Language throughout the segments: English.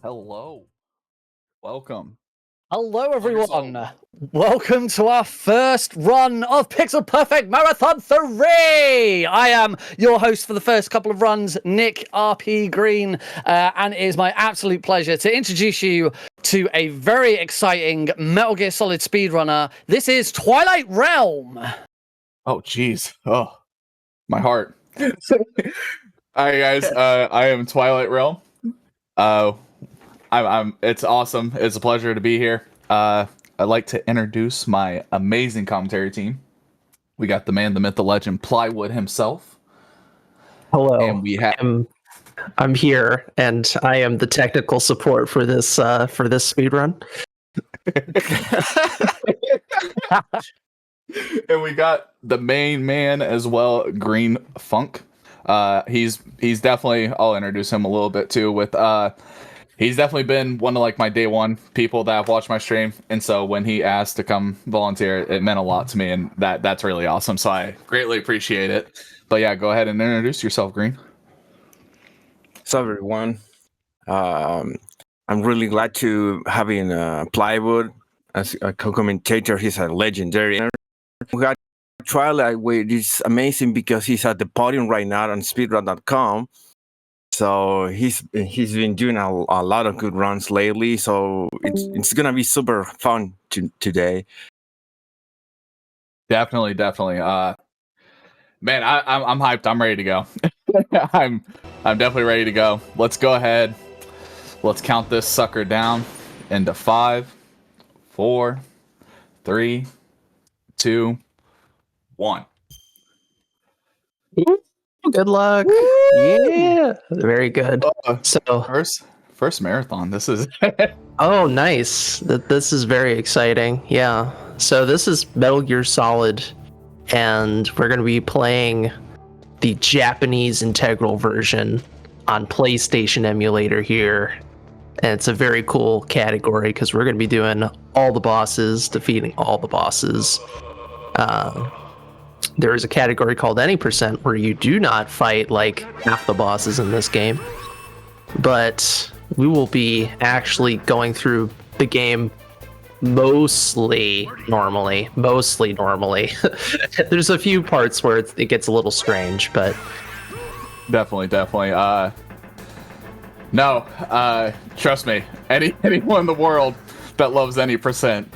Hello. Welcome. Hello, yourself. everyone. Welcome to our first run of Pixel Perfect Marathon 3. I am your host for the first couple of runs, Nick RP Green, and it is my absolute pleasure to introduce you to a very exciting Metal Gear Solid speedrunner. This is Twilight Realm. Oh, jeez. Oh, my heart. All right, guys. I am Twilight Realm. It's awesome. It's a pleasure to be here. I'd like to introduce my amazing commentary team. We got the man, the myth, the legend, Plywood himself. Hello. And we have. I'm here, and I am the technical support for this speedrun. And we got the main man as well, Green Funk. He's definitely. I'll introduce him a little bit too. He's definitely been one of like my day one people that have watched my stream, and so when he asked to come volunteer, it meant a lot to me, and that's really awesome. So I greatly appreciate it. But yeah, go ahead and introduce yourself, Green. What's up, everyone? I'm really glad to having Plywood as a co-commentator. He's a legendary. We got Twilight, which is amazing because he's at the podium right now on speedrun.com. So he's been doing a lot of good runs lately. So it's gonna be super fun today. Definitely. Man, I'm hyped. I'm ready to go. I'm definitely ready to go. Let's go ahead. Let's count this sucker down into 5, 4, 3, 2, 1. Good luck. Woo! Yeah, very good. So First marathon. This is. oh, nice. This is very exciting. Yeah. So this is Metal Gear Solid, and we're going to be playing the Japanese integral version on PlayStation emulator here. And it's a very cool category because we're going to be doing all the bosses, defeating all the bosses. There is a category called any percent where you do not fight like half the bosses in this game. But we will be actually going through the game mostly normally. There's a few parts where it gets a little strange, but Definitely. Trust me. Anyone in the world that loves any percent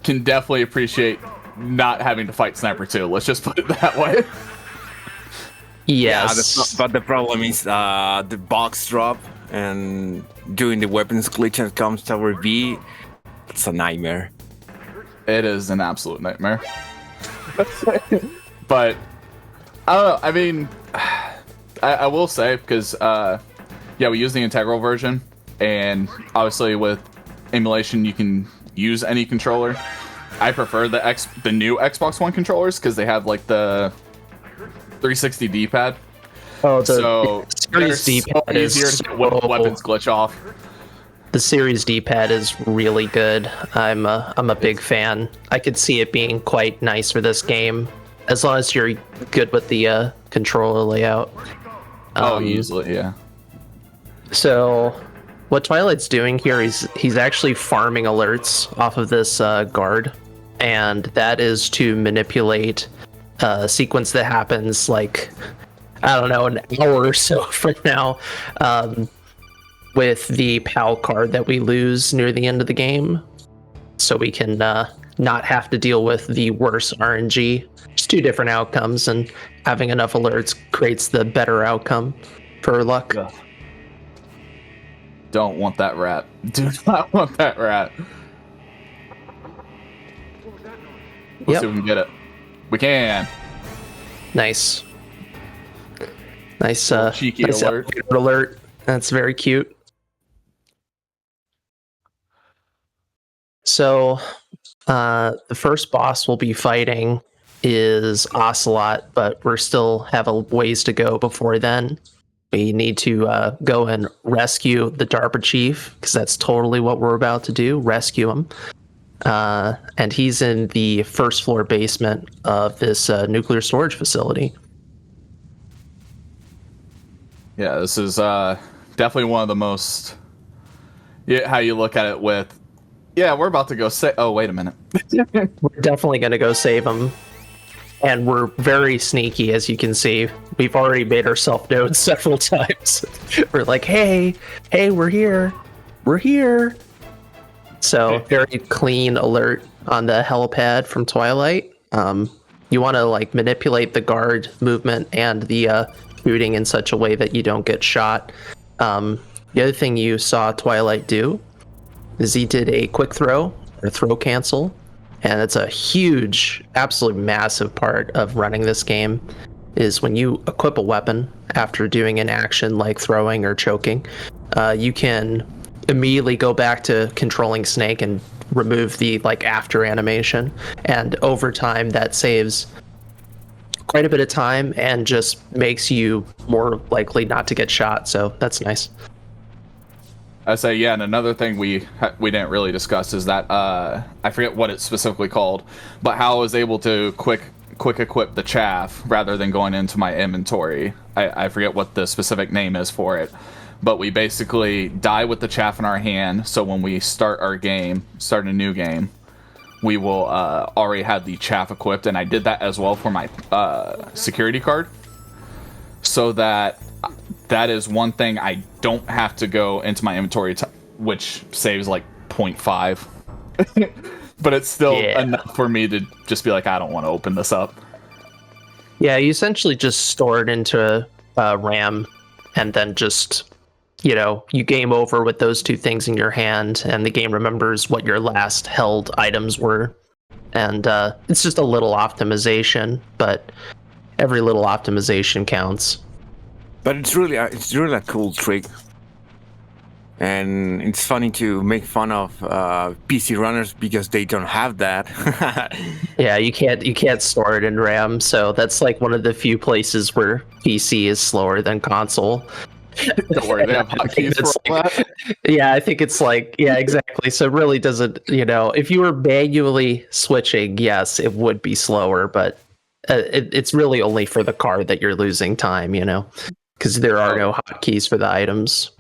can definitely appreciate not having to fight Sniper 2. Let's just put it that way. yes. But the problem is the box drop and doing the weapons glitch and it comes tower B. It's a nightmare. It is an absolute nightmare. But I don't know. I mean, I will say because we use the integral version, and obviously with emulation you can use any controller. I prefer the new Xbox One controllers because they have like the 360 D-pad. Oh, so Series D-pad is easier to get weapons glitch off. The Series D-pad is really good. I'm a big fan. I could see it being quite nice for this game, as long as you're good with the controller layout. Easily, yeah. So, what Twilight's doing here is he's actually farming alerts off of this guard, and that is to manipulate a sequence that happens like, I don't know, an hour or so from now, with the PAL card that we lose near the end of the game, so we can not have to deal with the worse RNG. Just two different outcomes, and having enough alerts creates the better outcome for luck. Ugh. Don't want that rat. Do not want that rat. Let's see if we can get it. We can. Nice. Cheeky nice alert. Alert. That's very cute. So, the first boss we'll be fighting is Ocelot, but we're still have a ways to go before then. We need to go and rescue the DARPA chief, because that's totally what we're about to do, rescue him. And he's in the first floor basement of this nuclear storage facility. Yeah, this is definitely one of the most Yeah, how you look at it with, yeah, we're about to go say. Oh, wait a minute. We're definitely going to go save him. And we're very sneaky, as you can see. We've already made ourselves known several times. We're like, hey, we're here. We're here. So very clean alert on the helipad from Twilight. You want to like manipulate the guard movement and the shooting in such a way that you don't get shot. The other thing you saw Twilight do is he did a quick throw or throw cancel, and it's a huge, absolutely massive part of running this game. Is when you equip a weapon after doing an action like throwing or choking, you can immediately go back to controlling Snake and remove the like after animation, and over time that saves quite a bit of time and just makes you more likely not to get shot, so that's nice. I say, yeah, and another thing we didn't really discuss is that I forget what it's specifically called, but how I was able to quick equip the chaff rather than going into my inventory. I forget what the specific name is for it, but we basically die with the chaff in our hand, so when we start a new game, we will already have the chaff equipped, and I did that as well for my security card, so that is one thing I don't have to go into my inventory, which saves like 0.5. But it's still enough for me to just be like, I don't want to open this up. Yeah, you essentially just store it into RAM, and then just, you game over with those two things in your hand, and the game remembers what your last held items were. And it's just a little optimization, but every little optimization counts. But it's really a cool trick, and it's funny to make fun of PC runners because they don't have that. Yeah, you can't store it in RAM, so that's like one of the few places where PC is slower than console. Don't worry, they have hotkeys for all that. Yeah, I think it's like, yeah, exactly. So it really doesn't, if you were manually switching, yes, it would be slower, but it's really only for the card that you're losing time, because there are no hotkeys for the items.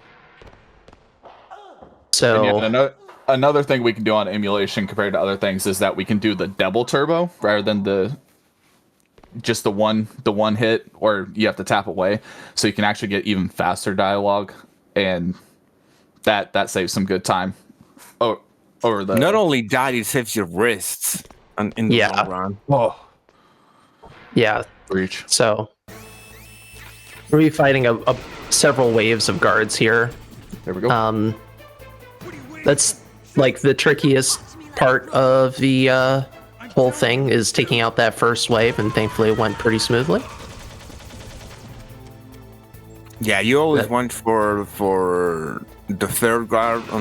So yeah, another thing we can do on emulation compared to other things is that we can do the double turbo rather than the one hit, or you have to tap away, so you can actually get even faster dialogue, and that saves some good time. Over the Not only that, it saves your wrists in the long run. Oh, yeah, reach. So we'll be fighting several waves of guards here. There we go. That's like the trickiest part of the whole thing, is taking out that first wave, and thankfully it went pretty smoothly. Yeah, you always want for the third guard or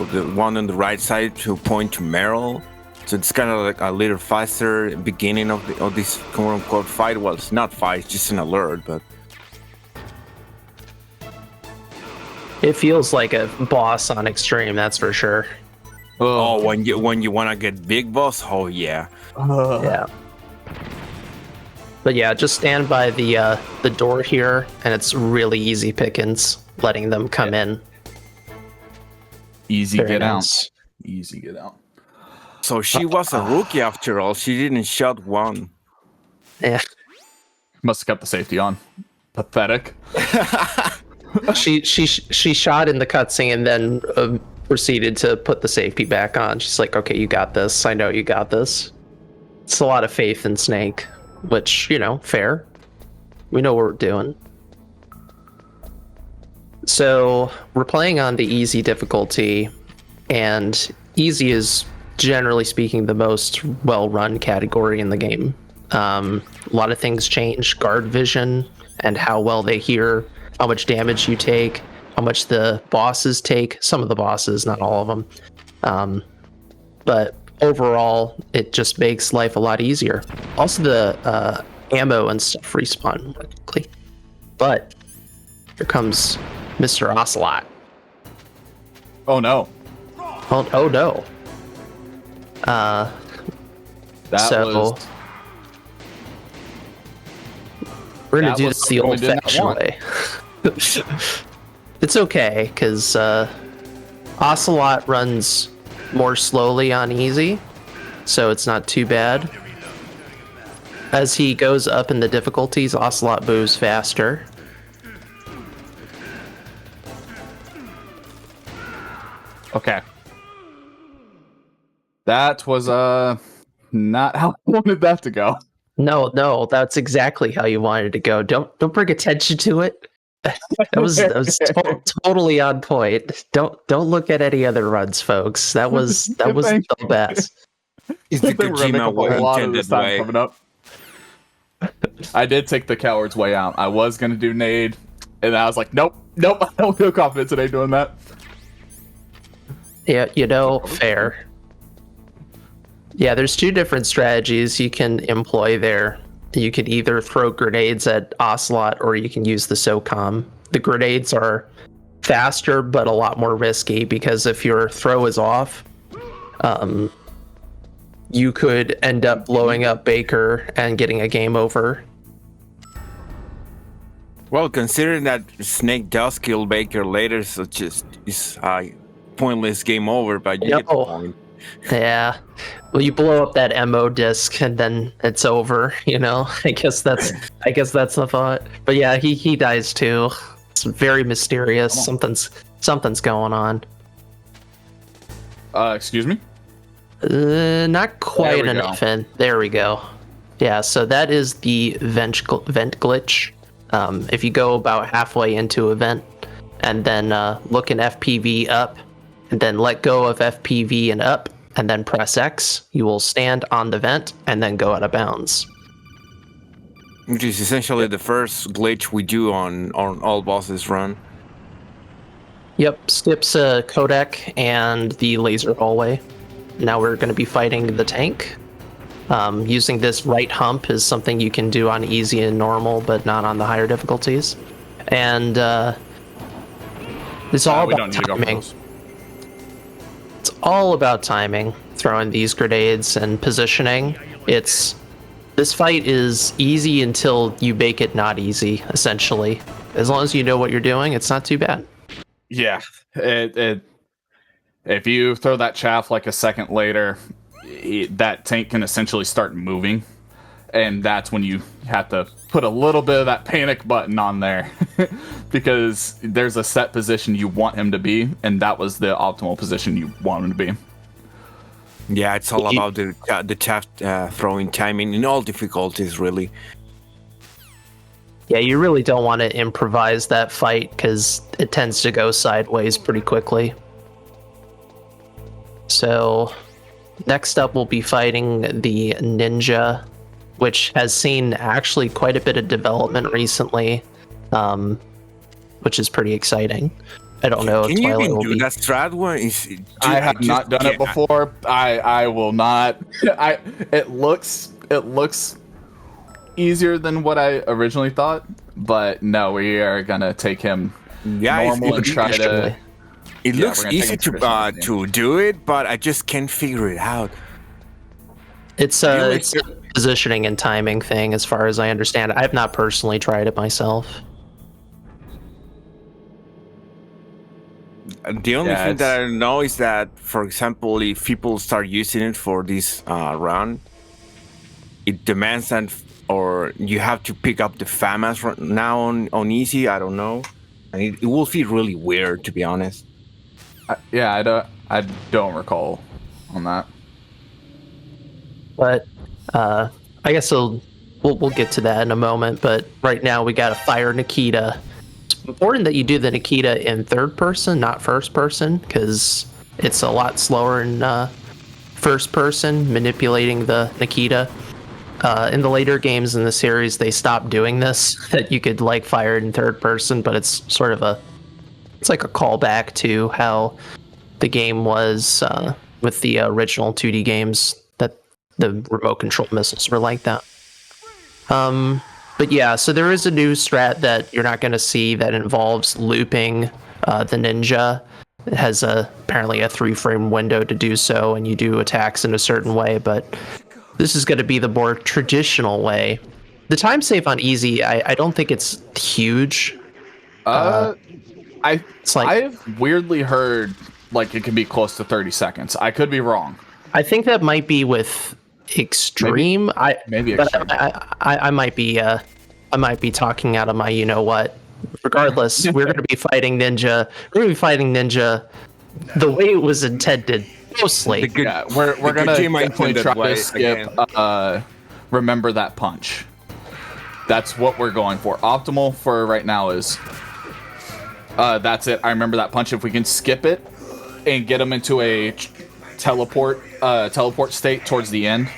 the one on the right side to point to Meryl. So it's kind of like a little faster beginning of this quote unquote fight. Well, it's not fight, it's just an alert, but it feels like a boss on Extreme, that's for sure. Oh, when you want to get big boss, oh yeah. Yeah. But yeah, just stand by the door here, and it's really easy pickings, letting them come in. Easy Very get nice. out. Easy get out. So she was a rookie after all. She didn't shot one. Yeah. Must have kept the safety on. Pathetic. she shot in the cutscene and then proceeded to put the safety back on. She's like, okay, you got this. I know you got this. It's a lot of faith in Snake, which, fair. We know what we're doing. So we're playing on the easy difficulty, and easy is, generally speaking, the most well-run category in the game. A lot of things change. Guard vision and how well they hear, how much damage you take, how much the bosses take. Some of the bosses, not all of them. But overall, it just makes life a lot easier. Also, the ammo and stuff respawn more quickly. But here comes Mr. Ocelot. Oh no. Oh no. We're gonna do this the old-fashioned way. It's okay, because Ocelot runs more slowly on easy, so it's not too bad. As he goes up in the difficulties, Ocelot moves faster. Okay. That was not how I wanted that to go. No, that's exactly how you wanted to go. Don't bring attention to it. That was totally on point. Don't look at any other runs, folks. That was Thank the best. It's the I think we're gonna make Kojima up a lot of intended this time way. coming up. I did take the coward's way out. I was gonna do nade, and I was like, nope, I don't feel confident today doing that. Yeah, fair. Yeah, there's two different strategies you can employ there. You could either throw grenades at Ocelot or you can use the SOCOM. The grenades are faster but a lot more risky because if your throw is off, you could end up blowing up Baker and getting a game over. Well, considering that Snake does kill Baker later, so just it's a pointless game over, but you get the point. Yeah. Well, you blow up that MO disc and then it's over, I guess that's the thought. But yeah, he dies too. It's very mysterious. Something's going on. Excuse me? Not quite enough. There we go. Yeah, so that is the vent glitch. If you go about halfway into a vent and then look in FPV up and then let go of FPV and up and then press X, you will stand on the vent and then go out of bounds. Which is essentially the first glitch we do on all bosses run. Yep, skips a codec and the laser hallway. Now we're going to be fighting the tank. Using this right hump is something you can do on easy and normal, but not on the higher difficulties. And it's all about timing. It's all about timing, throwing these grenades and positioning. This fight is easy until you make it not easy, essentially. As long as you know what you're doing, it's not too bad. Yeah, if you throw that chaff like a second later, that tank can essentially start moving, and that's when you have to put a little bit of that panic button on there because there's a set position you want him to be, and that was the optimal position you want him to be. Yeah, it's all about the chaff throwing timing in all difficulties, really. Yeah, you really don't want to improvise that fight because it tends to go sideways pretty quickly. So next up we'll be fighting the Ninja, which has seen actually quite a bit of development recently, which is pretty exciting. I don't know if Can you Twilight even will do be... that strat one? I have not done it before. I will not. It looks easier than what I originally thought, but no, we are gonna take him normal and try to. It looks easy to do it, but I just can't figure it out. It's a positioning and timing thing, as far as I understand. I have not personally tried it myself. The only thing that I know is that, for example, if people start using it for this run, it demands that, or you have to pick up the FAMAS now on easy. I don't know, and it will feel really weird, to be honest. I don't recall on that. But I guess we'll get to that in a moment. But right now we got to fire Nikita. It's important that you do the Nikita in third person, not first person, because it's a lot slower in first person manipulating the Nikita. In the later games in the series, they stopped doing this. That you could fire it in third person, but it's sort of it's like a callback to how the game was with the original 2D games, that the remote control missiles were like that. But yeah, so there is a new strat that you're not going to see that involves looping the Ninja. It has apparently a 3-frame window to do so, and you do attacks in a certain way, but this is going to be the more traditional way. The time save on easy, I don't think it's huge. I've weirdly heard like it can be close to 30 seconds. I could be wrong. I think that might be with extreme. Maybe but extreme. I might be talking out of my you know what. Regardless, we're going to be fighting Ninja. We're going to be fighting Ninja the way it was intended, mostly. Yeah, we're gonna definitely try to skip. Again. Remember that punch. That's what we're going for. Optimal for right now is. That's it. I remember that punch. If we can skip it and get them into a teleport state towards the end,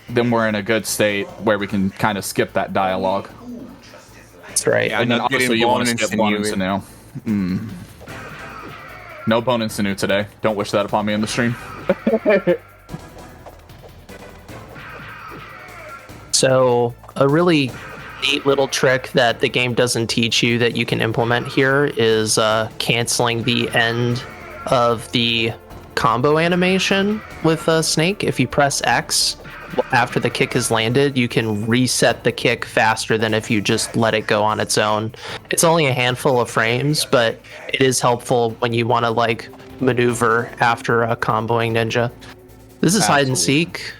then we're in a good state where we can kind of skip that dialogue. That's right. Yeah, And then not getting obviously you want to Bone and skip Bone and Sinew. Sinew. No Bone and Sinew today. Don't wish that upon me in the stream. So a really neat little trick that the game doesn't teach you that you can implement here is canceling the end of the combo animation with Snake. If you press X after the kick has landed, you can reset the kick faster than if you just let it go on its own. It's only a handful of frames, but it is helpful when you want to like maneuver after comboing Ninja. This is hide and seek,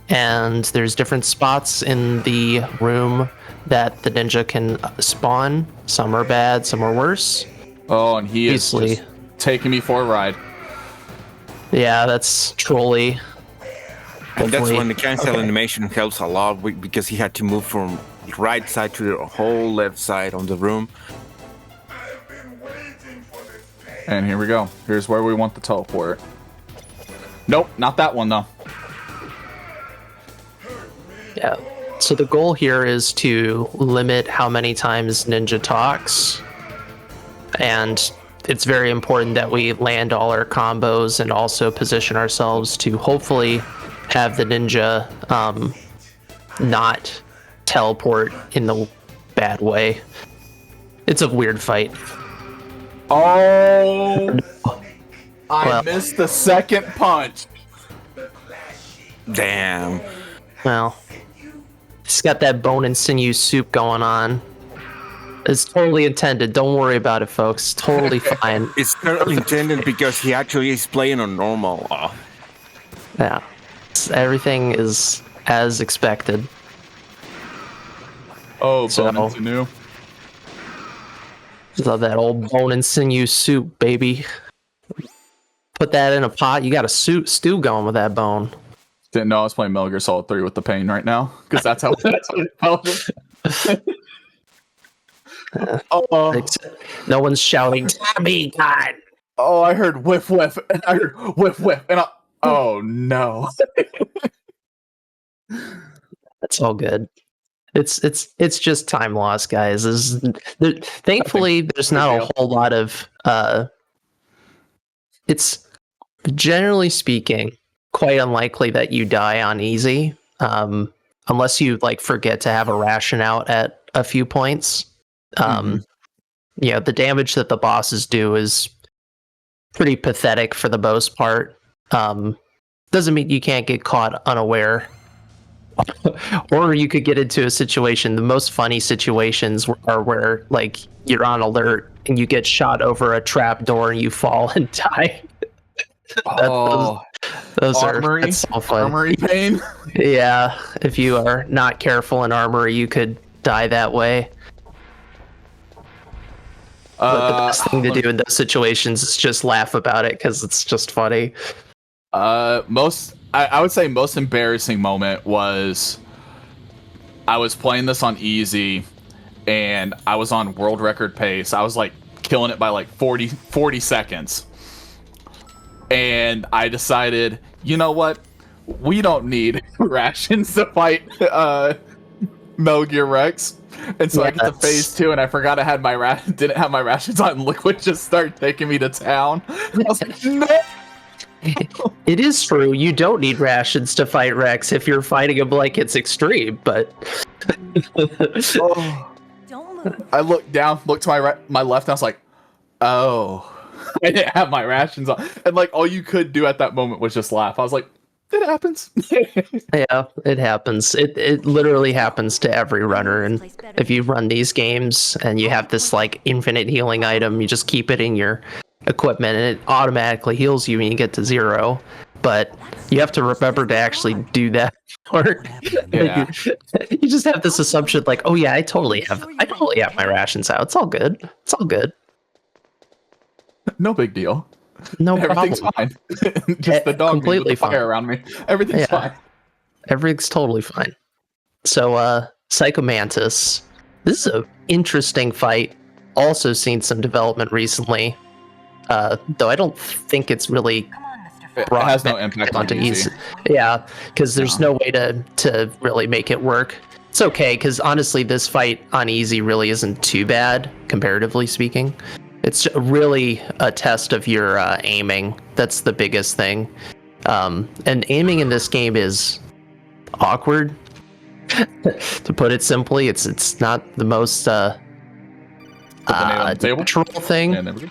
and there's different spots in the room that the Ninja can spawn. Some are bad, some are worse. Oh, and he is Obviously. just taking me for a ride. Yeah, that's Trolly. And that's Hopefully- when the cancel animation helps a lot because he had to move from right side to the whole left side on the room. And here we go. Here's where we want the teleport. Nope, not that one though. Yeah. So the goal here is to limit how many times Ninja talks. And it's very important that we land all our combos and also position ourselves to hopefully have the Ninja not teleport in the bad way. It's a weird fight. Oh, I Well- missed the second punch. Damn. Well, it's got that bone and sinew soup going on. It's totally intended. Don't worry about it, folks. Totally fine. It's totally intended because he actually is playing on normal. Yeah. Everything is as expected. Oh, So- Bone and Sinew. Love that old bone and sinew soup, baby. Put that in a pot. You got a stew going with that bone. Didn't know I was playing Metal Gear Solid 3 with the pain right now because that's how it felt. Oh, No one's shouting, Tommy, God. oh, I heard whiff whiff, and I heard whiff whiff, and oh no. That's all good. It's just time loss, guys. Thankfully, there's not a whole lot of. It's generally speaking quite unlikely that you die on easy, unless you like forget to have a ration out at a few points. Yeah, the damage that the bosses do is pretty pathetic for the most part. Doesn't mean you can't get caught unaware. Or you could get into a situation. The most funny situations are where like you're on alert and you get shot over a trap door and you fall and die. Oh, Those armory, that's so fun. armory pain. Yeah, if you are not careful in armory, you could die that way. But the best thing to do in those situations is just laugh about it because it's just funny. I would say most embarrassing moment was I was playing this on easy and I was on world record pace. I was like killing it by like 40 seconds. And I decided, you know what? We don't need rations to fight Metal Gear Rex. And so I get to phase 2 and I forgot I had didn't have my rations on, and Liquid just started taking me to town. I was like, no. It is true. You don't need rations to fight Rex if you're fighting him like it's extreme, but Oh. Don't move. I looked down, looked to my left, and I was like, oh, I didn't have my rations on. And like all you could do at that moment was just laugh. I was like, it happens. yeah, it happens. It literally happens to every runner. And if you run these games and you have this like infinite healing item, you just keep it in your equipment, and it automatically heals you when you get to 0. But you have to remember to actually do that part. Yeah. You just have this assumption like, oh yeah, I totally have my rations out. It's all good. It's all good. No big deal. No Everything's problem. fine. Just the dog Completely with the fire fine. around me. Everything's Yeah. fine. Everything's totally fine. So, Psycho Mantis. This is an interesting fight. Also seen some development recently. Though I don't think it's really It brought has no back impact on onto easy. Yeah, because there's no way to really make it work. It's okay, because honestly, this fight on easy really isn't too bad, comparatively speaking. It's really a test of your aiming. That's the biggest thing. And aiming in this game is awkward. To put it simply, it's not the most Put the nail on the table. natural thing. And there we go.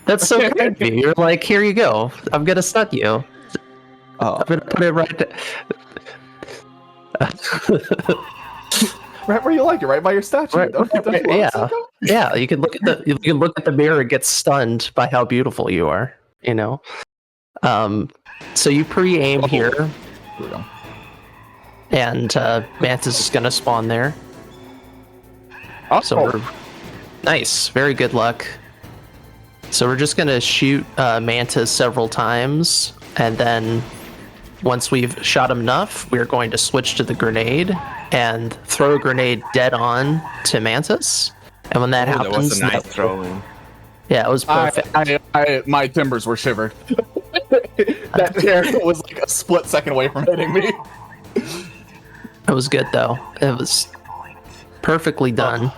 That's so kind of you. You're like, here you go. I'm gonna stun you. Oh. I'm gonna put it right there. Right where you like it, right by your statue. Right, Don't you love yeah, Psycho? yeah. You can look at the mirror and get stunned by how beautiful you are. You know. So you pre-aim here, Here we go. and Mantis is gonna spawn there. Oh, So we're nice, very good luck. So we're just gonna shoot Mantis several times, and then once we've shot him enough, we're going to switch to the grenade and throw a grenade dead on to Mantis. And when that That happens, was a nice throw. yeah, it was perfect. My timbers were shivered. That chair was like a split second away from hitting me. It was good though. It was perfectly done.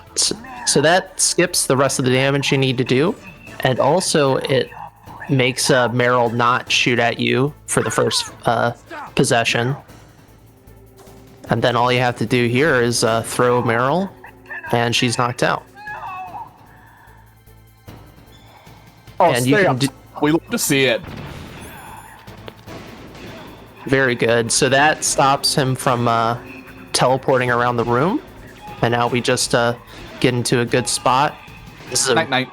So that skips the rest of the damage you need to do, and also it makes Meryl not shoot at you for the first possession. And then all you have to do here is throw Meryl, and she's knocked out. Oh, And you stay can up. do- We love to see it. Very good. So that stops him from teleporting around the room, and now we just get into a good spot. This is a Night night.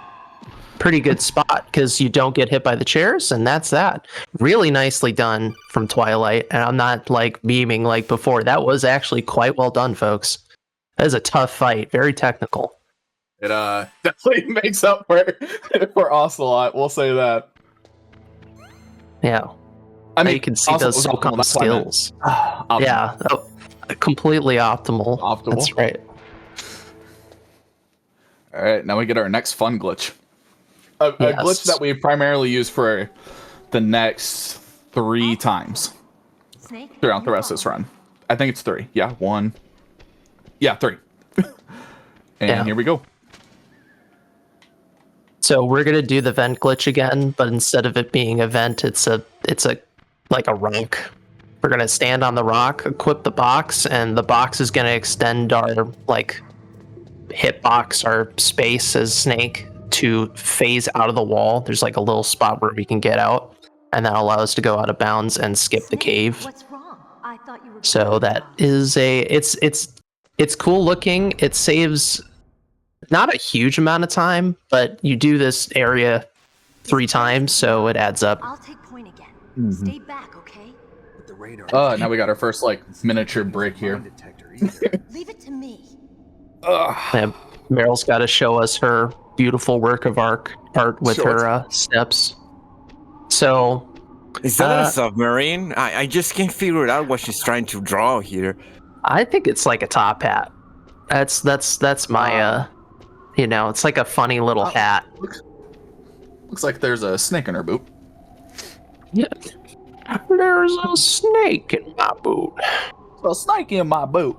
pretty good spot because you don't get hit by the chairs, and that's that. Really nicely done from Twilight, and I'm not like beaming like before. That was actually quite well done, folks. That is a tough fight, very technical. It definitely makes up for Ocelot. We'll say that. Yeah, I now mean, you can see Ocelot those was optimal, SOCOM that's what I meant. skills. Optimal. Yeah, completely optimal. Optimal. That's right. All right, now we get our next fun glitch. A Yes. glitch that we primarily use for the next 3 times throughout the rest of this run. I think it's 3. Yeah, 1. Yeah, 3. And Yeah. here we go. So we're gonna do the vent glitch again, but instead of it being a vent, it's a like a rock. We're gonna stand on the rock, equip the box, and the box is gonna extend our like hitbox, our space as Snake to phase out of the wall. There's like a little spot where we can get out, and that'll allow us to go out of bounds and skip the cave. What's wrong? I thought you were So that is it's cool looking. It saves not a huge amount of time, but you do this area 3 times, so it adds up. I'll take point again. Mm-hmm. Stay back, okay? Now we got our first like miniature break here. Leave it to me. And Meryl's got to show us her beautiful work of art with Sure. her steps. So Is that a submarine? I just can't figure it out what she's trying to draw here. I think it's like a top hat. That's my it's like a funny little hat. Looks like there's a snake in her boot. Yeah. There's a snake in my boot. A snake in my boot.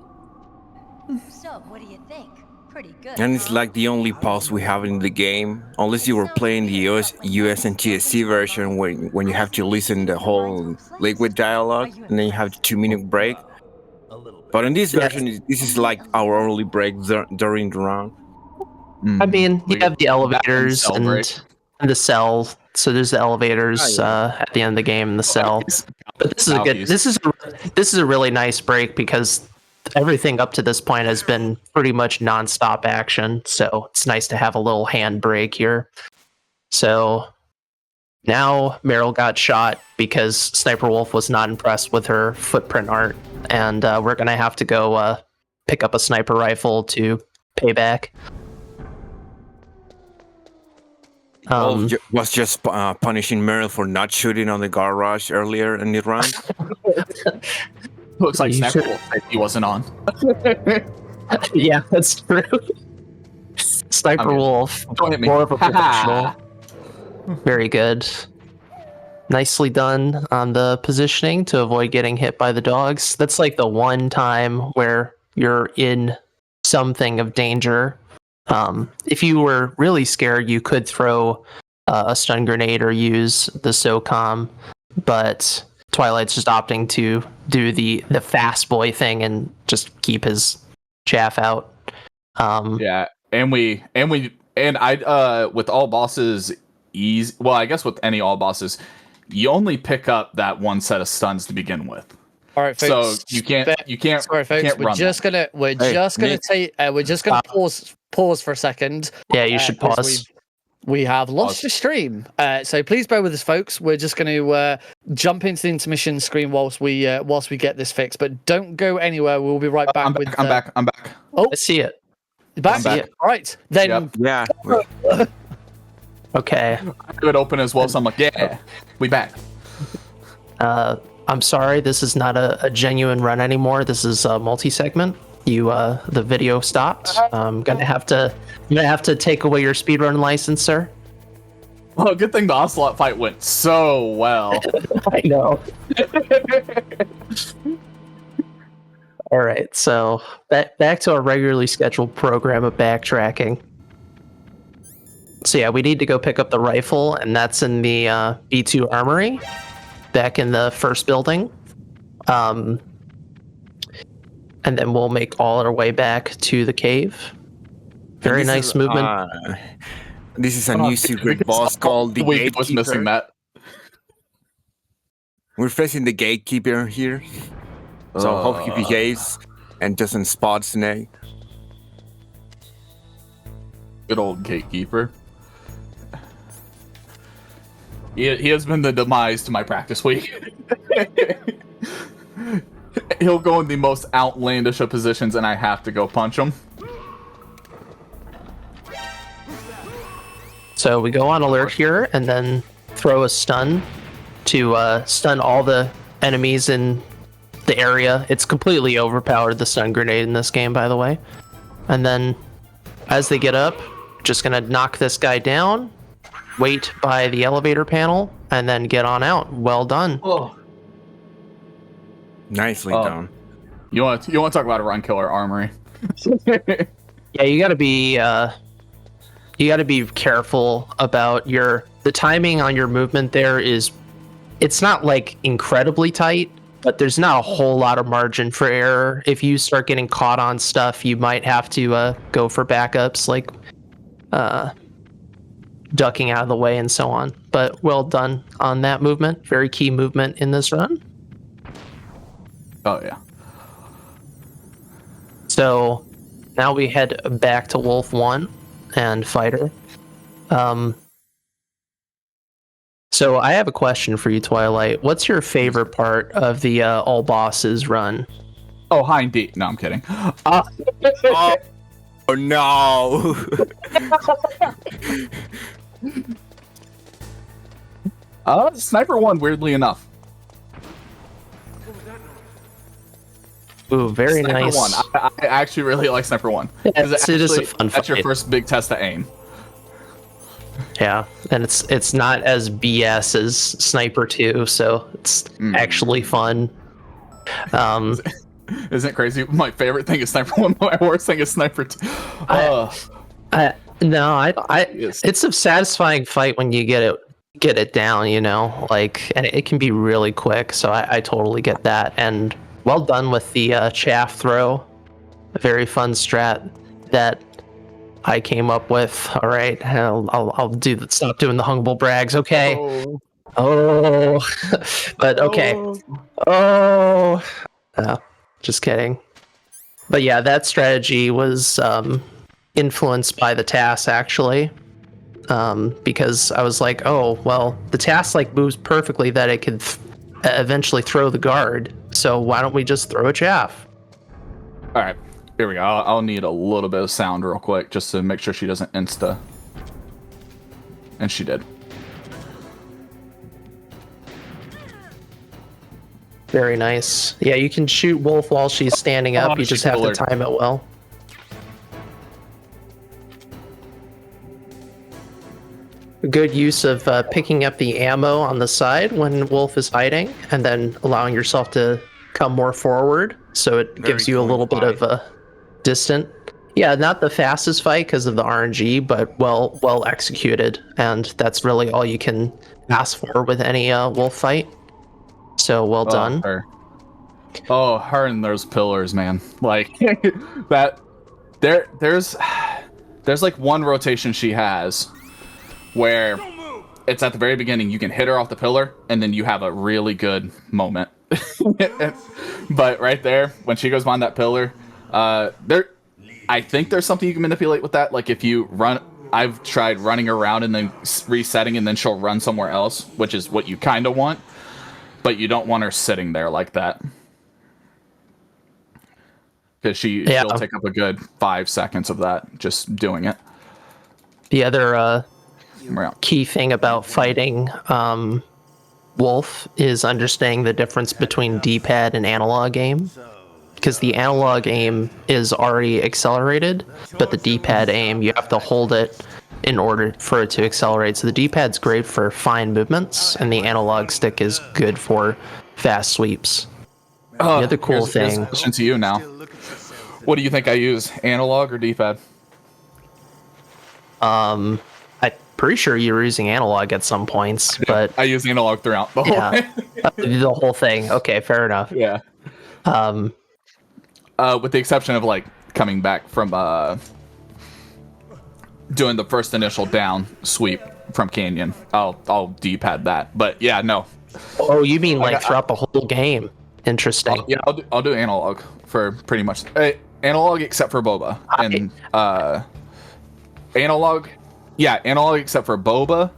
So, what do you think? Pretty good. And it's like the only pause we have in the game, unless you were playing the US and TSC version when you have to listen the whole liquid dialogue and then you have the 2-minute break. But in this version, this is like our early break during the round. I mean, you have the elevators cell break. and the cell. So there's the elevators at the end of the game and the cell. But this is a good. This is a really nice break because everything up to this point has been pretty much nonstop action. So it's nice to have a little handbrake here. So now Meryl got shot because Sniper Wolf was not impressed with her footprint art, and we're gonna have to go pick up a sniper rifle to pay back. Was just punishing Meryl for not shooting on the garage earlier in the round. Looks like You Sniper should- Wolf he wasn't on. Yeah, that's true. Sniper Okay. Wolf, Don't hit me. more of a professional. Very good. Nicely done on the positioning to avoid getting hit by the dogs. That's like the one time where you're in something of danger. If you were really scared, you could throw a stun grenade or use the SOCOM, but Twilight's just opting to do the fast boy thing and just keep his chaff out. Yeah, and I with all bosses easy. Well, I guess with any all bosses, you only pick up that one set of stuns to begin with. All right, So folks. you can't Sorry, folks. can't We're run just gonna pause for a second. Yeah, you should 'cause pause. We have lost Pause. the stream, so please bear with us, folks. We're just going to jump into the intermission screen whilst we get this fixed. But don't go anywhere. We'll be right back. I'm back. I'm back. Oh, I see it. you're back. I'm back. All right, then. Yep. Yeah. Okay. I do it open as well, so I'm like, yeah, we back. I'm sorry, this is not a genuine run anymore. This is a multi-segment. The video stopped. I'm gonna have to take away your speedrun license, sir. Well, good thing the Ocelot fight went so well. I know. All right, so back to our regularly scheduled program of backtracking. So yeah, we need to go pick up the rifle, and that's in the B2 armory, back in the first building. And then we'll make all our way back to the cave. Very nice movement. This is a new secret boss called the Wait, was missing Gatekeeper. that. We're facing the Gatekeeper here. So hope he behaves and doesn't spot Snake. Good old gatekeeper. He has been the demise to my practice week. He'll go in the most outlandish of positions, and I have to go punch him. So we go on alert here, and then throw a stun to stun all the enemies in the area. It's completely overpowered, the stun grenade in this game, by the way. And then as they get up, just gonna knock this guy down, wait by the elevator panel, and then get on out. Well done. Oh. Nicely Oh. done. You want to talk about a run killer armory? Yeah, you gotta be careful about the timing on your movement. It's not like incredibly tight, but there's not a whole lot of margin for error. If you start getting caught on stuff, you might have to go for backups, like ducking out of the way and so on. But well done on that movement. Very key movement in this run. Oh yeah. So now we head back to Wolf 1 and Fighter. So I have a question for you, Twilight. What's your favorite part of the all bosses run? Oh, hi indeed. No, I'm kidding. Oh no! Sniper 1, weirdly enough. Ooh, very Sniper nice. 1. I actually really like Sniper 1. Yes, it is a fun That's your fight. first big test to aim. Yeah, and it's not as BS as Sniper 2, so it's actually fun. Isn't it crazy? My favorite thing is Sniper 1. My worst thing is Sniper 2. Yes. It's a satisfying fight when you get it down, you know, like, and it can be really quick. So I totally get that. And well done with the chaff throw. A very fun strat that I came up with. All right, I'll stop doing the humble brags. Okay. Oh, but okay. Oh, just kidding. But yeah, that strategy was influenced by the TAS actually, because I was like, oh well, the TAS like moves perfectly that it could eventually throw the guard. So why don't we just throw a chaff? All right, here we go. I'll need a little bit of sound real quick just to make sure she doesn't insta. And she did. Very nice. Yeah, you can shoot Wolf while she's standing up. You just have to time it well. A good use of picking up the ammo on the side when Wolf is hiding, and then allowing yourself to come more forward, so it gives you a little bit of a distant. Yeah, not the fastest fight because of the RNG, but well executed, and that's really all you can ask for with any Wolf fight. So well done. Her and those pillars, man. Like that. There's like one rotation she has where it's at the very beginning. You can hit her off the pillar, and then you have a really good moment. But right there, when she goes behind that pillar, I think there's something you can manipulate with that. Like if you run, I've tried running around and then resetting, and then she'll run somewhere else, which is what you kind of want. But you don't want her sitting there like that, because she'll take up a good 5 seconds of that just doing it. The other key thing about fighting Wolf is understanding the difference between D-pad and analog aim, because the analog aim is already accelerated, but the D-pad aim, you have to hold it in order for it to accelerate. So the D-pad's great for fine movements, and the analog stick is good for fast sweeps. The other cool thing. Here's a question to you now. What do you think I use, analog or D-pad? I'm pretty sure you were using analog at some points, but I use analog throughout the whole thing. The whole thing. Okay, fair enough. Yeah. With the exception of like coming back from doing the first initial down sweep from Canyon, I'll D-pad that. But yeah, no. Oh, you mean like throughout the whole game? Interesting. I'll do analog for pretty much analog except for Boba and analog. Yeah, analog except for Boba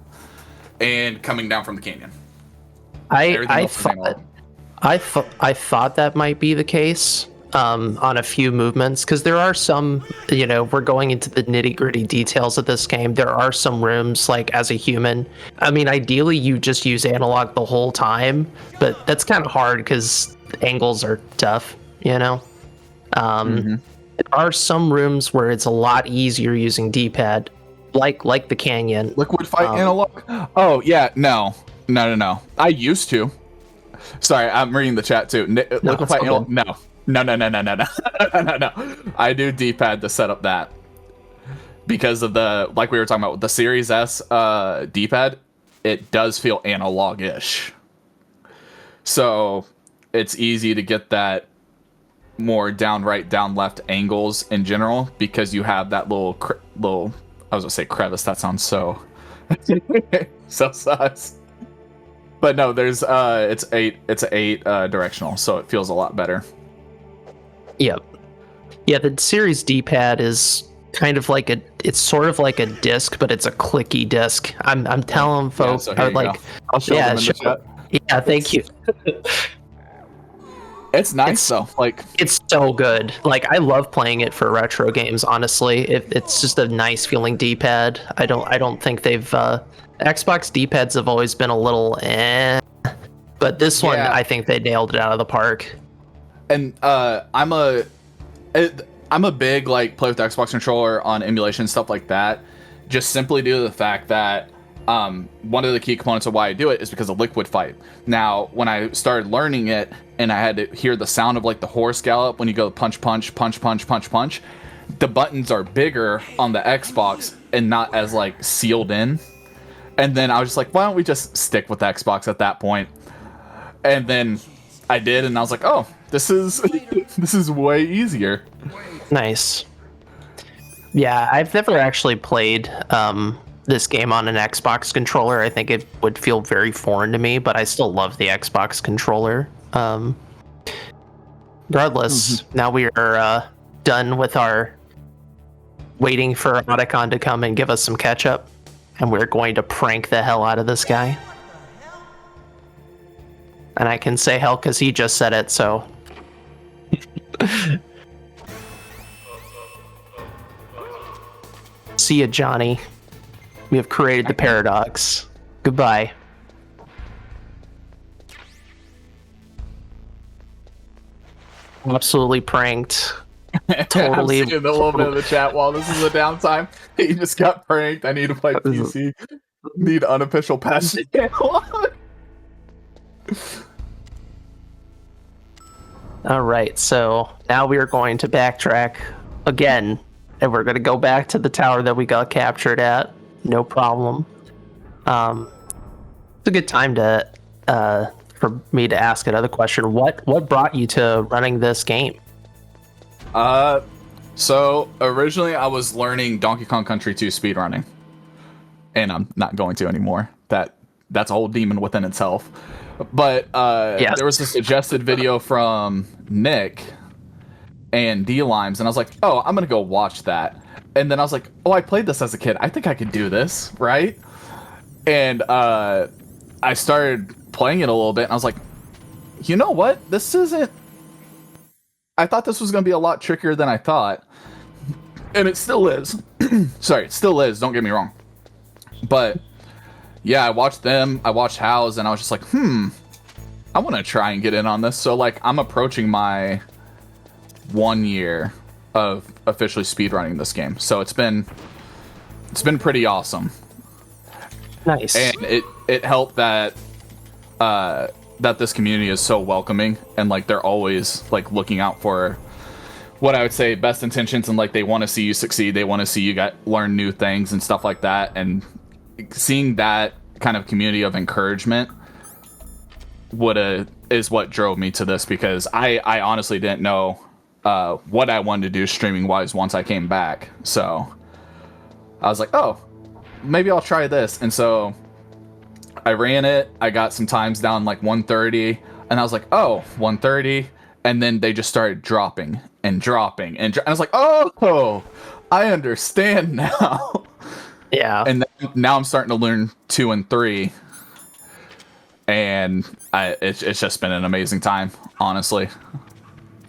and coming down from the canyon. I thought that might be the case on a few movements, because there are some, we're going into the nitty-gritty details of this game. There are some rooms, like as a human, I mean, ideally you just use analog the whole time, but that's kind of hard because angles are tough, There are some rooms where it's a lot easier using D-pad, like the canyon. Liquid fight analog? Oh, yeah, no. I used to. Sorry, I'm reading the chat too. Liquid fight analog? No. I do D-pad to set up that. Because of the, like we were talking about with the Series S D-pad, it does feel analog-ish. So it's easy to get that more down right, down left angles in general, because you have that little I was gonna say crevice. That sounds so so sus. But no, there's it's eight directional, so it feels a lot better. Yep. Yeah, the Series D-pad is kind of like it's sort of like a disc, but it's a clicky disc. I'm telling folks, I would like. I'll show them in the chat. Yeah, thank you. It's nice though. Like, it's so good. Like, I love playing it for retro games. Honestly, it's just a nice feeling D-pad. I don't think they've Xbox D-pads have always been a little but this one I think they nailed it out of the park. And I'm a big like play with the Xbox controller on emulation, stuff like that, just simply due to the fact that one of the key components of why I do it is because of Liquid Fight. Now, when I started learning it and I had to hear the sound of like the horse gallop when you go punch, the buttons are bigger on the Xbox and not as like sealed in. And then I was just like, why don't we just stick with Xbox at that point? And then I did, and I was like, oh, this is way easier. Nice. Yeah, I've never actually played this game on an Xbox controller. I think it would feel very foreign to me, but I still love the Xbox controller. Regardless, now we are done with our waiting for Otacon to come and give us some ketchup, and we're going to prank the hell out of this guy. And I can say hell because he just said it, so. See ya, Johnny. We have created the paradox. Goodbye. Absolutely pranked. Totally. I'm seeing a little bit of the chat while this is a downtime. He just got pranked. I need to play PC. Need unofficial patch. All right, so now we are going to backtrack again, and we're going to go back to the tower that we got captured at. No problem. It's a good time to for me to ask another question. What brought you to running this game? So originally I was learning Donkey Kong Country 2 speedrunning, and I'm not going to anymore. That's a whole demon within itself. But Yes. There was a suggested video from Nick and D-Limes, and I was like, oh, I'm gonna go watch that. And then I was like, oh, I played this as a kid. I think I could do this, right? And I started playing it a little bit, and I was like, you know what? This isn't... I thought this was going to be a lot trickier than I thought. And it still is. Sorry, it still is, don't get me wrong. But, yeah, I watched them, I watched House, and I was just like, I want to try and get in on this. So, like, I'm approaching my 1 year of officially speedrunning this game. So it's been pretty awesome. Nice. And it helped that that this community is so welcoming, and like they're always like looking out for what I would say best intentions, and like they want to see you succeed, they want to see you learn new things and stuff like that. And seeing that kind of community of encouragement is what drove me to this, because I honestly didn't know what I wanted to do streaming wise once I came back. So I was like, oh, maybe I'll try this. And so I ran it. I got some times down like 130, and I was like, oh, 130. And then they just started dropping and dropping. And I was like, oh, I understand now. Yeah. And now I'm starting to learn 2 and 3. And it's just been an amazing time, honestly.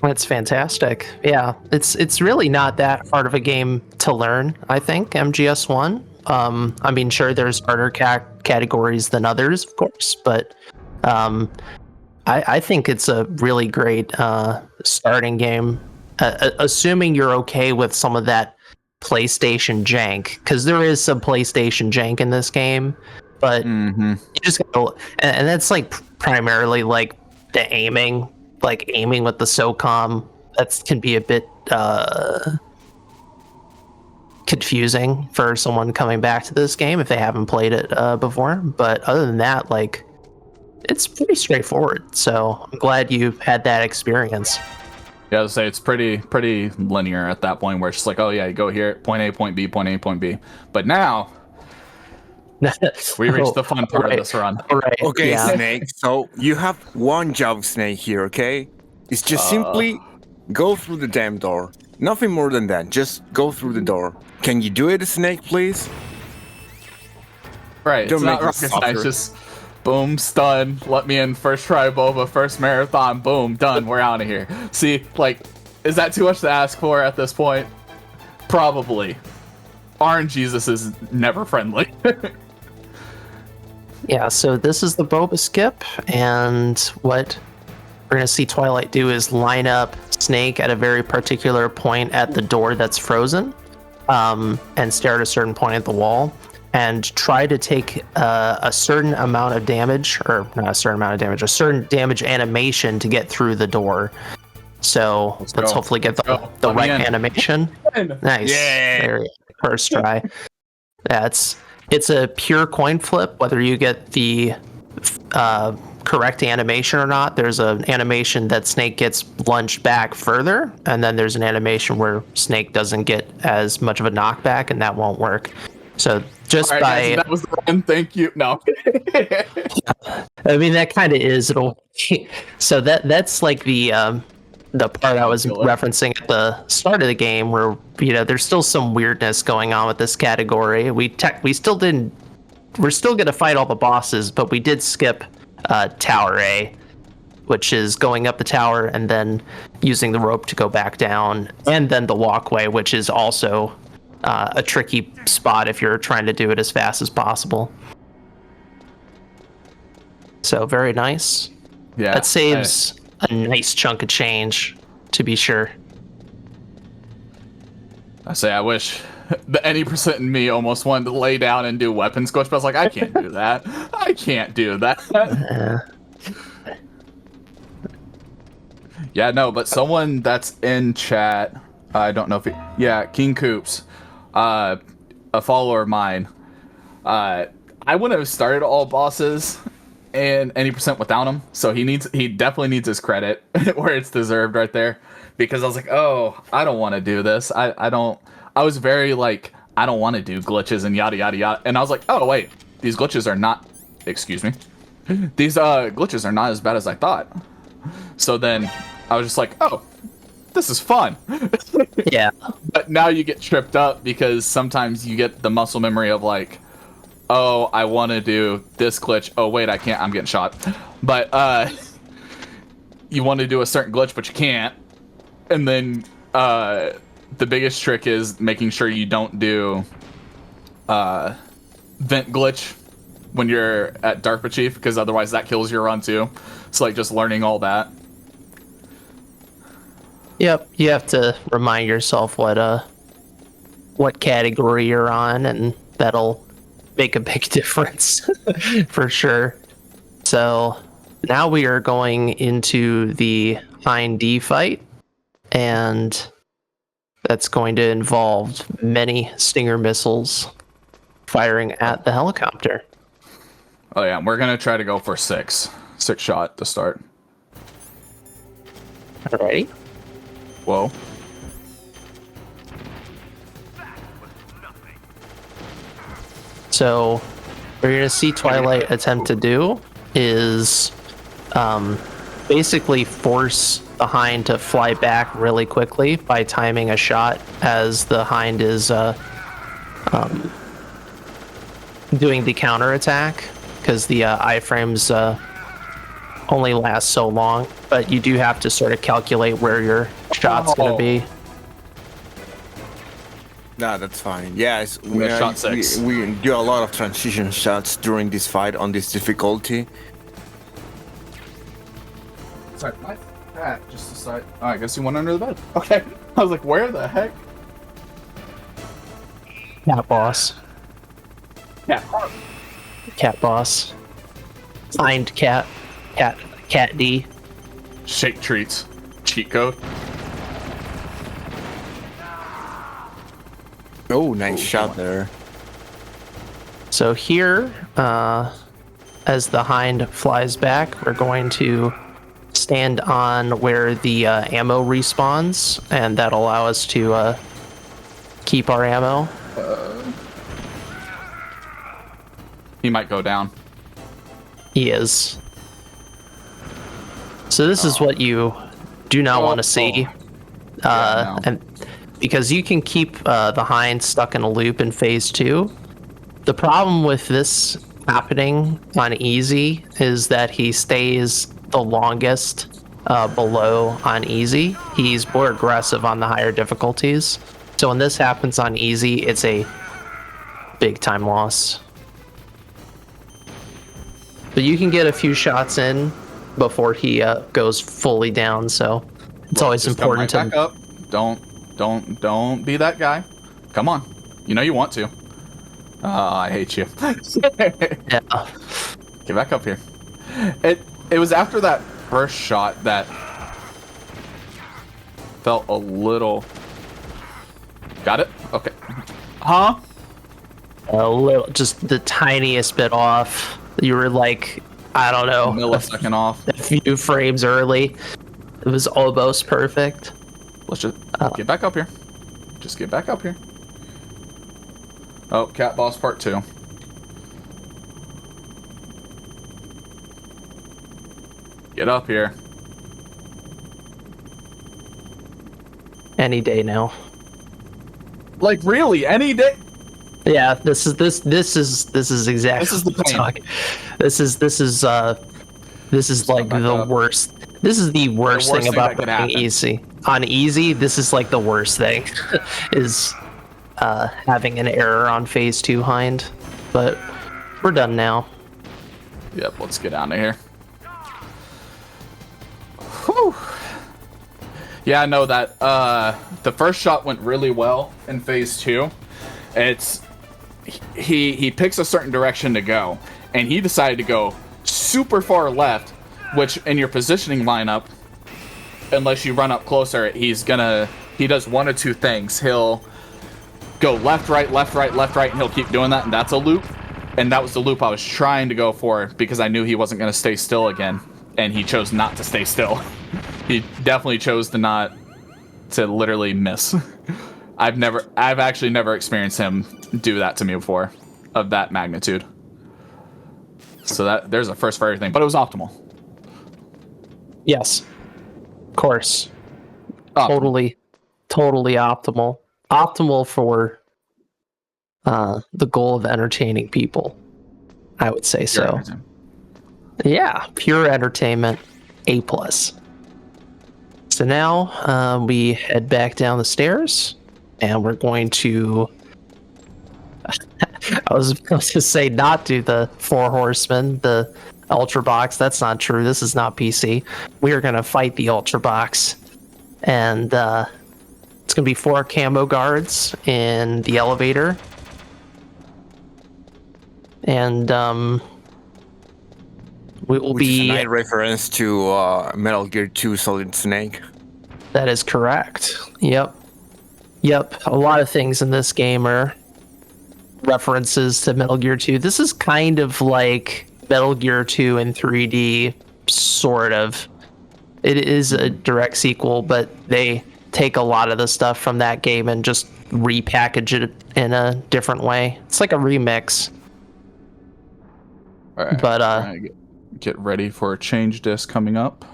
That's fantastic. Yeah, it's really not that hard of a game to learn, I think, MGS1. I mean, sure, there's harder categories than others, of course, but I think it's a really great starting game, assuming you're okay with some of that PlayStation jank, because there is some PlayStation jank in this game, but you just gotta, and that's like primarily like the aiming with the SOCOM. That can be a bit confusing for someone coming back to this game if they haven't played it before. But other than that, like, it's pretty straightforward. So I'm glad you had that experience. Yeah, I would say it's pretty linear at that point, where it's just like, oh yeah, you go here, point A, point B, point A, point B. But now we reached the fun part of this run. Right. Okay, Yeah. Snake. So you have one job, Snake, here, okay? It's just simply go through the damn door. Nothing more than that. Just go through the door. Can you do it, Snake, please? Right, Don't it's not make it rocket science, softer. just boom, stun, let me in, first try boba, first marathon, boom, done, we're out of here. See, like, is that too much to ask for at this point? Probably. RNGesus is never friendly. Yeah, so this is the boba skip, and what we're going to see Twilight do is line up Snake at a very particular point at the door that's frozen, and stare at a certain point at the wall, and try to take a certain amount of damage, or not a certain amount of damage, a certain damage animation to get through the door. So let's go. hopefully get the Let me right in. animation. Nice. Yeah. There you go. First try. Yeah, it's a pure coin flip whether you get the correct animation or not. There's an animation that Snake gets lunged back further, and then there's an animation where Snake doesn't get as much of a knockback, and that won't work. So just All right, guys, that was the run. Thank you. No. I mean, that kind of is. It'll. So that's like the the part I was Kill it. referencing at the start of the game, where there's still some weirdness going on with this category. We still didn't. We're still gonna fight all the bosses, but we did skip Tower A, which is going up the tower and then using the rope to go back down, and then the walkway, which is also a tricky spot if you're trying to do it as fast as possible. So very nice. Yeah. That saves a nice chunk of change, to be sure. I say I wish the any percent in me almost wanted to lay down and do weapons glitch, but I was like, I can't do that. I can't do that. Yeah, no, but someone that's in chat, I don't know if yeah, King Coops, a follower of mine, I wouldn't have started all bosses and any percent without him, so he definitely needs his credit where it's deserved right there, because I was like, oh, I don't want to do this. I was very like, I don't want to do glitches and yada yada yada, and I was like, oh wait, these glitches are not, excuse me, these glitches are not as bad as I thought. So then I was just like, oh, this is fun. Yeah. But now you get tripped up because sometimes you get the muscle memory of like, oh, I want to do this glitch. Oh, wait, I can't. I'm getting shot. But you want to do a certain glitch, but you can't. And then the biggest trick is making sure you don't do vent glitch when you're at DARPA Chief, because otherwise that kills your run too. So like just learning all that. Yep, you have to remind yourself what category you're on, and that'll make a big difference for sure. So now we are going into the Hind D fight, and that's going to involve many Stinger missiles firing at the helicopter. Oh yeah, we're gonna try to go for six shot to start. Alrighty. Whoa. So what you're going to see Twilight attempt to do is basically force the Hind to fly back really quickly by timing a shot as the Hind is doing the counterattack, because the iframes only last so long, but you do have to sort of calculate where your shot's going to be. Nah, that's fine. Yes, We shot six. We do a lot of transition shots during this fight on this difficulty. Sorry, my hat just decided. Oh, I guess you went under the bed. Okay. I was like, where the heck? Cat boss. Yeah. Cat boss. Hind cat. Cat D. Shake treats. Cheat code. Oh, nice shot there. So here, as the Hind flies back, we're going to stand on where the ammo respawns, and that'll allow us to keep our ammo. He might go down. He is. So this is what you do not want to see. Yeah, no. And because you can keep the Hind stuck in a loop in phase 2. The problem with this happening on easy is that he stays the longest below on easy. He's more aggressive on the higher difficulties. So when this happens on easy, it's a big time loss. But you can get a few shots in before he goes fully down, so it's always Just important come right to... back up. Don't be that guy. Come on. You know you want to. I hate you. Yeah. Get back up here. It was after that first shot that felt a little... Got it? Okay. Huh? A little, just the tiniest bit off. You were like, I don't know, Millisecond off. a few frames early. It was almost perfect. Let's just get back up here. Just get back up here. Oh, Cat Boss Part 2. Get up here. Any day now. Like really, any day. Yeah, this is exactly This is the what I'm pain. talking. This is like back the up. worst. This is the worst worst thing thing about that could playing happen. easy. On easy, this is like the worst thing, is having an error on phase 2 hind. But we're done now. Yep, let's get out of here. Whew. Yeah, I know that the first shot went really well in phase 2. It's he picks a certain direction to go, and he decided to go super far left, which in your positioning lineup, unless you run up closer, he does one or two things. He'll go left, right, left, right, left, right, and he'll keep doing that, and that's a loop. And that was the loop I was trying to go for because I knew he wasn't going to stay still again, and he chose not to stay still. He definitely chose to literally miss. I've actually never experienced him do that to me before, of that magnitude. So there's a first for everything, but it was optimal. Yes, of course. Optimal. Totally optimal. Optimal for the goal of entertaining people. I would say so. Yeah, pure entertainment. A+. So now we head back down the stairs, and we're going to. I was about to say not do the 4 horsemen, the Ultra Box. That's not true. This is not PC. We are going to fight the Ultra Box, and it's going to be 4 camo guards in the elevator, and we will Which is a be. nice reference to Metal Gear 2 Solid Snake. That is correct. Yep. A lot of things in this game are references to Metal Gear 2. This is kind of like Metal Gear 2 in 3D, sort of. It is a direct sequel, but they take a lot of the stuff from that game and just repackage it in a different way. It's like a remix. All right, But trying to get ready for a change disc coming up.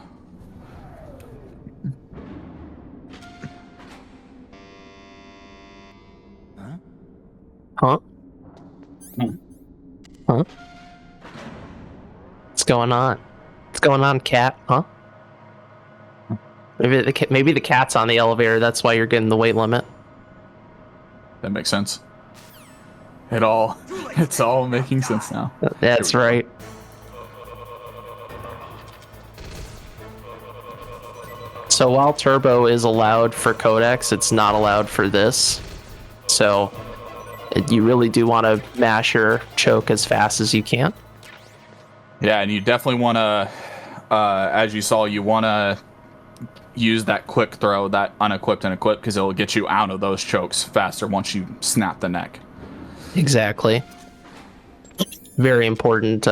Huh? What's going on? What's going on, cat? Huh? Maybe the cat's on the elevator. That's why you're getting the weight limit. That makes sense. It's all making sense now. That's right. So while turbo is allowed for codecs, it's not allowed for this. So you really do want to mash your choke as fast as you can. Yeah, and you definitely want to, as you saw, you want to use that quick throw, that unequipped and equipped, because it'll get you out of those chokes faster once you snap the neck. Exactly. Very important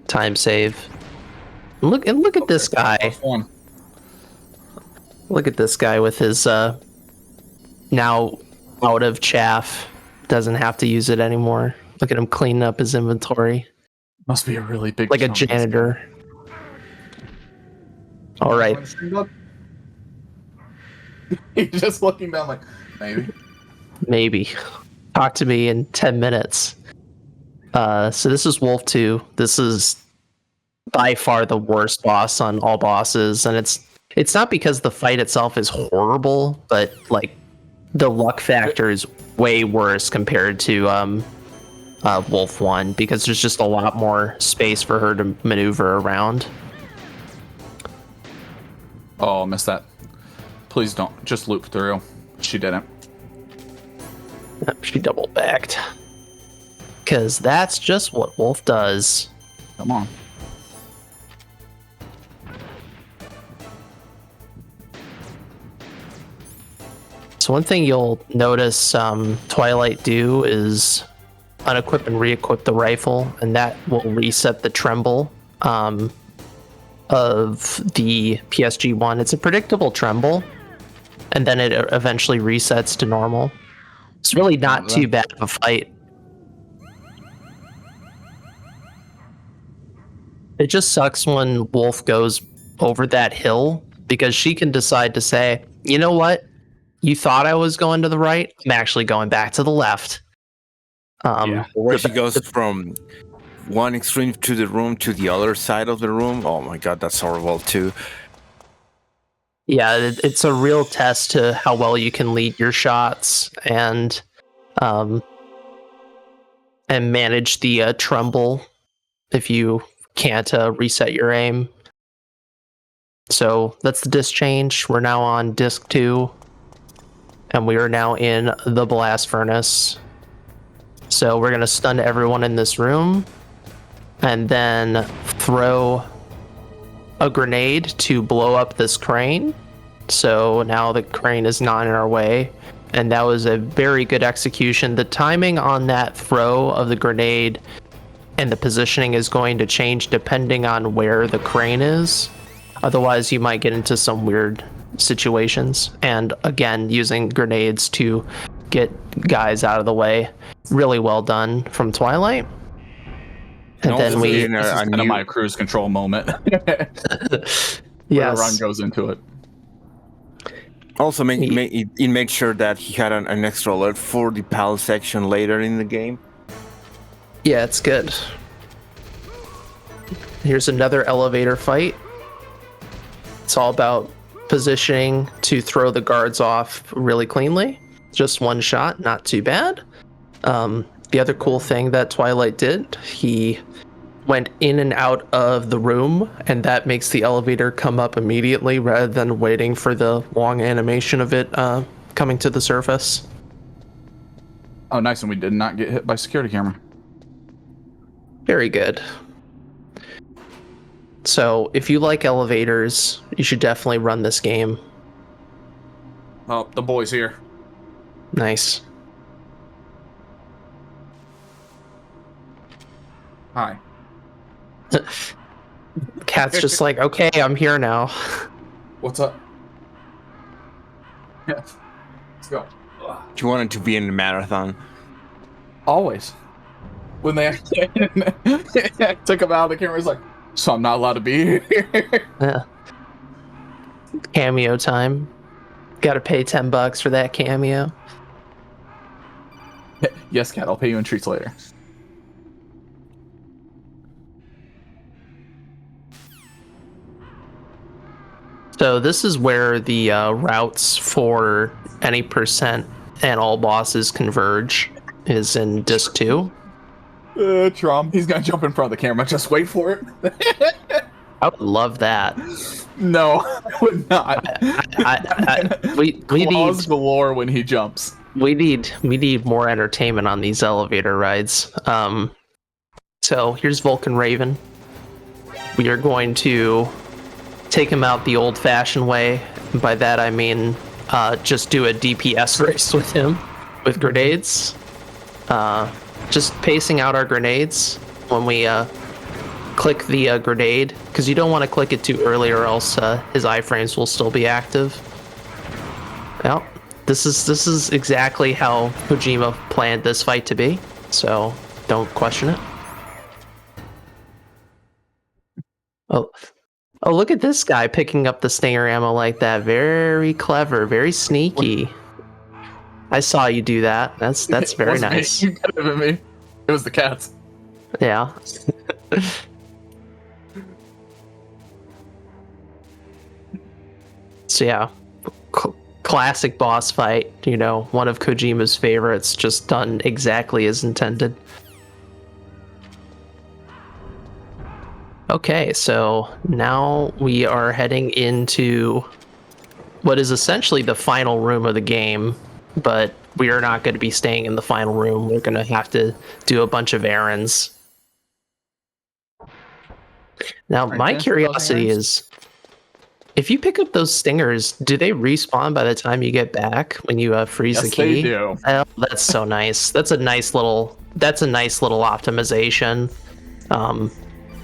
time save. Look at this guy. Look at this guy with his now out of chaff. Doesn't have to use it anymore. Look at him cleaning up his inventory. Must be a really big Like a chunk. janitor. All right. He's just looking down like, Maybe. Talk to me in 10 minutes. So this is Wolf 2. This is by far the worst boss on all bosses, and it's not because the fight itself is horrible, but like the luck factor is way worse compared to Wolf 1, because there's just a lot more space for her to maneuver around. Oh, I missed that. Please don't. Just loop through. She didn't. She double backed. Because that's just what Wolf does. Come on. So one thing you'll notice Twilight do is unequip and re-equip the rifle, and that will reset the tremble of the PSG-1. It's a predictable tremble, and then it eventually resets to normal. It's really not too bad of a fight. It just sucks when Wolf goes over that hill, because she can decide to say, You know what? You thought I was going to the right. I'm actually going back to the left. Yeah. Where she goes from one extreme to the room to the other side of the room. Oh my god, that's horrible too. Yeah, it's a real test to how well you can lead your shots and manage the tremble if you can't reset your aim. So that's the disc change. We're now on disc 2, and we are now in the blast furnace. So we're going to stun everyone in this room, and then throw a grenade to blow up this crane. So now the crane is not in our way, and that was a very good execution. The timing on that throw of the grenade and the positioning is going to change depending on where the crane is. Otherwise, you might get into some weird situations. And again, using grenades to get guys out of the way. Really well done from Twilight. And then this is kind of my cruise control moment. yes, The run goes into it. Also, make sure that he had an extra alert for the PAL section later in the game. Yeah, it's good. Here's another elevator fight. It's all about positioning to throw the guards off really cleanly. Just one shot, not too bad. The other cool thing that Twilight did, he went in and out of the room, and that makes the elevator come up immediately rather than waiting for the long animation of it coming to the surface. Oh, nice, and we did not get hit by security camera. Very good. So if you like elevators, you should definitely run this game. Oh, the boy's here. Nice. Hi. Cat's just like, okay, I'm here now. What's up? Yeah. Let's go. You wanted to be in the marathon. Always. When they actually took him out of the camera, he's like, so I'm not allowed to be here. Yeah. Cameo time. Gotta pay $10 for that cameo. Yes, Cat, I'll pay you in treats later. So this is where the routes for any percent and all bosses converge, is in disc 2. Trom, he's gonna jump in front of the camera. Just wait for it. I would love that. No, I would not. We Claws need galore when he jumps. we need more entertainment on these elevator rides. So here's Vulcan Raven. We are going to take him out the old-fashioned way. By that I mean just do a DPS race with him with grenades. Just pacing out our grenades when we click the grenade, because you don't want to click it too early or else his iframes will still be active. Well, this is exactly how Kojima planned this fight to be, so don't question it. Oh, look at this guy picking up the stinger ammo like that. Very clever, very sneaky. I saw you do that. That's very Wasn't nice. Me. You could have been me. It was the cats. Yeah. So yeah, classic boss fight. You know, one of Kojima's favorites, just done exactly as intended. Okay, so now we are heading into what is essentially the final room of the game, but we are not going to be staying in the final room. We're going to have to do a bunch of errands. Now, my curiosity is, if you pick up those stingers, do they respawn by the time you get back when you freeze the key? Yes, they do. Oh, that's so nice. That's a nice little optimization.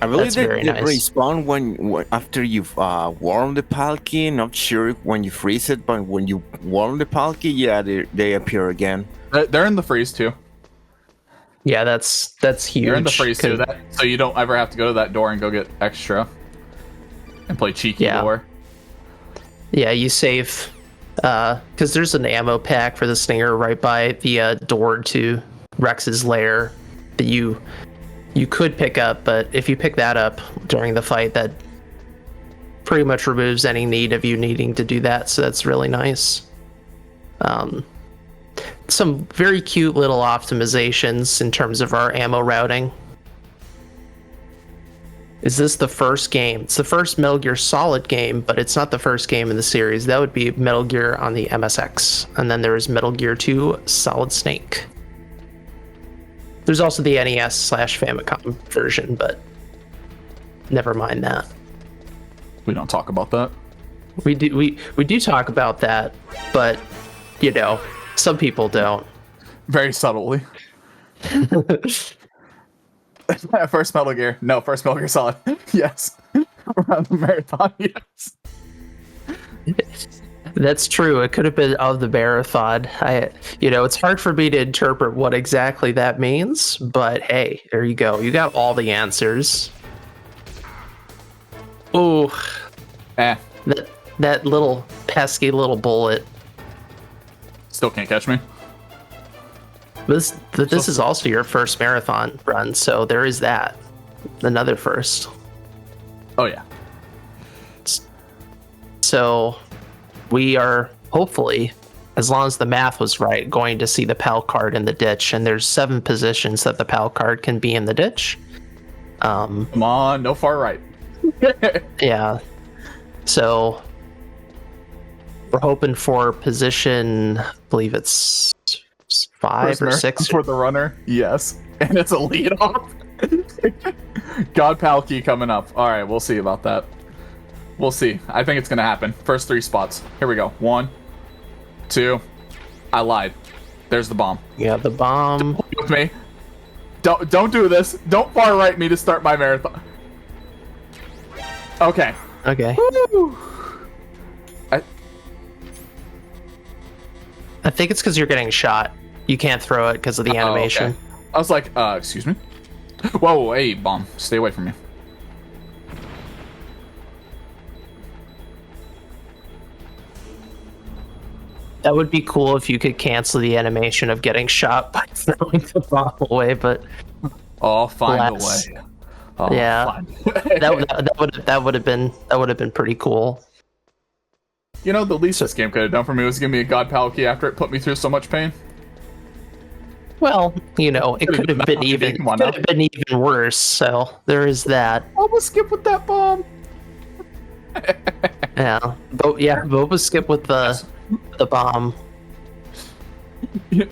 I believe That's they very nice. respawn when after you've warmed the PAL key. Not sure when you freeze it, but when you warm the PAL key, yeah, they appear again. They're in the freeze too. Yeah, that's huge. They're in the freeze too. So you don't ever have to go to that door and go get extra and play cheeky door. Yeah, you save Because there's an ammo pack for the Stinger right by the door to Rex's lair that you could pick up, but if you pick that up during the fight, that pretty much removes any need of you needing to do that, so that's really nice. Some very cute little optimizations in terms of our ammo routing. Is this the first game? It's the first Metal Gear Solid game, but it's not the first game in the series. That would be Metal Gear on the MSX. And then there is Metal Gear 2 Solid Snake. There's also the NES/Famicom version, but never mind that. We don't talk about that. We do talk about that, but you know, some people don't. Very subtly. First Metal Gear. No, first Metal Gear Solid. Yes. Around the marathon, yes. That's true. It could have been of the marathon. It's hard for me to interpret what exactly that means, but hey, there you go. You got all the answers. Ooh. That little pesky little bullet. Still can't catch me. This is also your first marathon run, so there is that. Another first. Oh, yeah. So we are hopefully, as long as the math was right, going to see the PAL card in the ditch, and there's 7 positions that the PAL card can be in the ditch. Come on, no far right. Yeah. So we're hoping for position, I believe it's 5 or 6 for the runner. Yes. And it's a lead off. God Palki coming up. All right, we'll see about that. We'll see. I think it's going to happen. First 3 spots. Here we go. 1, 2. I lied. There's the bomb. Yeah, the bomb. Don't with me. Don't do this. Don't far right me to start my marathon. Okay. Okay. Woo! I think it's because you're getting shot. You can't throw it because of the animation. Okay. I was like, excuse me? Whoa, hey, bomb. Stay away from me. That would be cool if you could cancel the animation of getting shot by throwing the bomb away, but I'll find a way. Yeah, that would have been pretty cool. You know, the least this game could have done for me was give me a God Palki after it put me through so much pain. Well, it could have been even worse. So there is that. Almost skip with that bomb. Yeah, Boba skip with the bomb.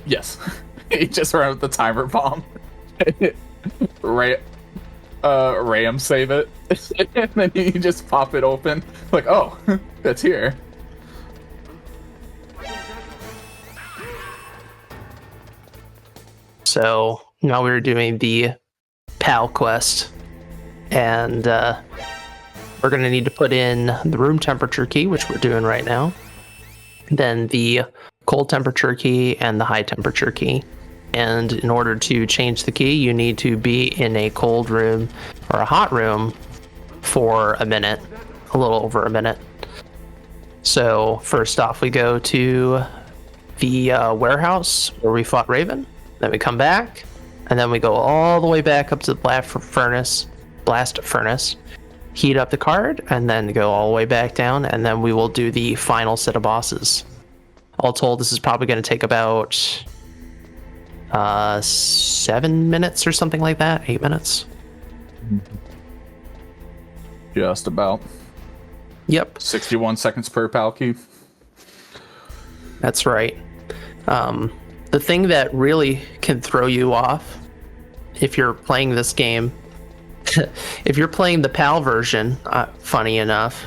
Yes, he just ran with the timer bomb. Ram save it, and then you just pop it open. Like, oh, that's here. So now we're doing the PAL quest, and we're going to need to put in the room temperature key, which we're doing right now, then the cold temperature key and the high temperature key. And in order to change the key, you need to be in a cold room or a hot room for a minute, a little over a minute. So first off, we go to the warehouse where we fought Raven. Then we come back, and then we go all the way back up to the blast furnace, heat up the card, and then go all the way back down, and then we will do the final set of bosses. All told, this is probably going to take about 7 minutes or something like that, 8 minutes. Just about. Yep. 61 seconds per Palki. That's right. The thing that really can throw you off if you're playing this game, if you're playing the PAL version, funny enough,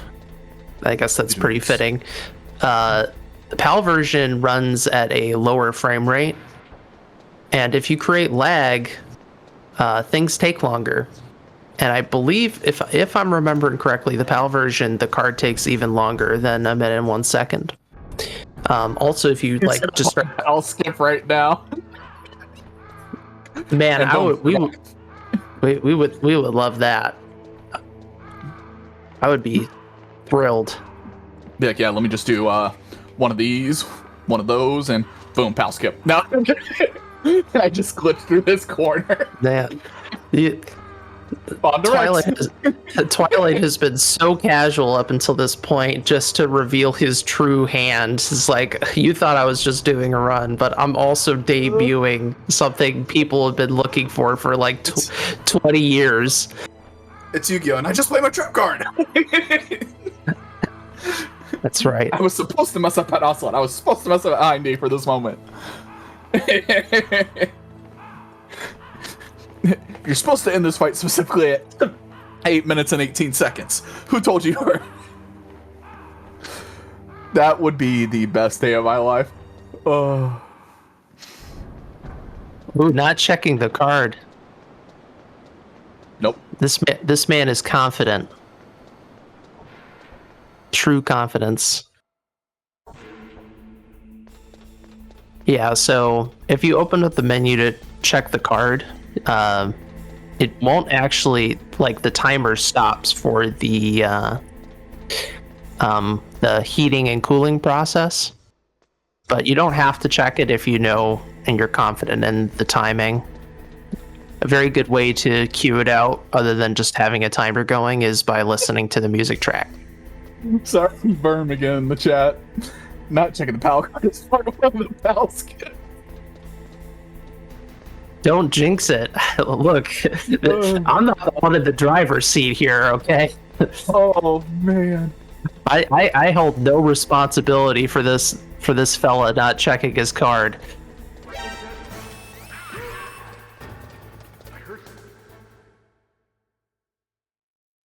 I guess that's pretty fitting. The PAL version runs at a lower frame rate, and if you create lag, things take longer. And I believe, if I'm remembering correctly, the PAL version, the card takes even longer than 1 minute and 1 second. Also, if you just, I'll skip right now. Man, we would love that. I would be thrilled. Be like, yeah, let me just do one of these, one of those, and boom, pal skip. No, I just glitched through this corner. Man, you, On directs. Twilight has been so casual up until this point, just to reveal his true hand. It's like, you thought I was just doing a run, but I'm also debuting something people have been looking for like 20 years. It's Yu-Gi-Oh! And I just played my trap card. That's right. I was supposed to mess up at Ocelot. I was supposed to mess up at IND for this moment. You're supposed to end this fight specifically at 8 minutes and 18 seconds. Who told you? That would be the best day of my life. Oh. Ooh, not checking the card. Nope. This man is confident. True confidence. Yeah, so if you open up the menu to check the card, it won't actually, like, the timer stops for the heating and cooling process, but you don't have to check it if you know and you're confident in the timing. A very good way to cue it out, other than just having a timer going, is by listening to the music track. Sorry, Verm again in the chat. Not checking the PAL card is part of the PAL skip. Don't jinx it. Look, I'm not the one in the driver's seat here, okay? Oh man. I hold no responsibility for this fella not checking his card.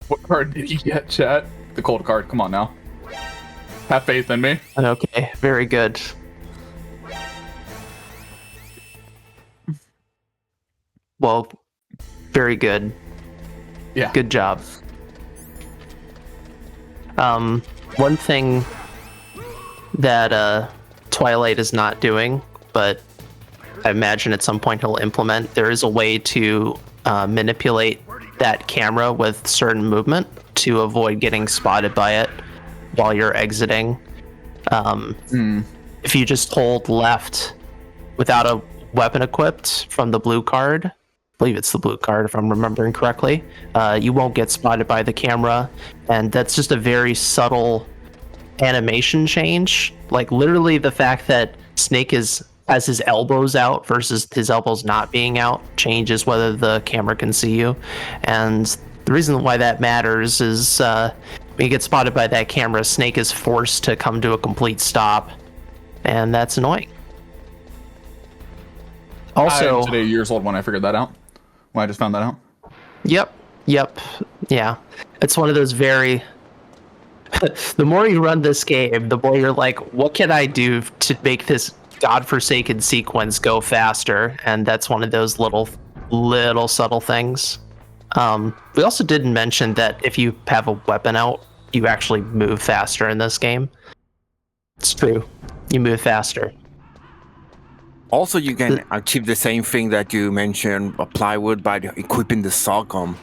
What card did you get, chat? The cold card. Come on now. Have faith in me. Okay, very good. Well, very good. Yeah. Good job. One thing that Twilight is not doing, but I imagine at some point he'll implement, there is a way to manipulate that camera with certain movement to avoid getting spotted by it while you're exiting. If you just hold left without a weapon equipped from the blue card, I believe it's the blue card if I'm remembering correctly, you won't get spotted by the camera, and that's just a very subtle animation change. Like, literally the fact that Snake has his elbows out versus his elbows not being out changes whether the camera can see you. And the reason why that matters is when you get spotted by that camera, Snake is forced to come to a complete stop, and that's annoying. Also, I'm today years old when I figured that out. When I just found that out. Yep. Yeah. It's one of those very... the more you run this game, the more you're like, what can I do to make this godforsaken sequence go faster? And that's one of those little subtle things. We also didn't mention that if you have a weapon out, you actually move faster in this game. It's true. You move faster. Also, you can achieve the same thing that you mentioned, plywood, by equipping the SOCOM.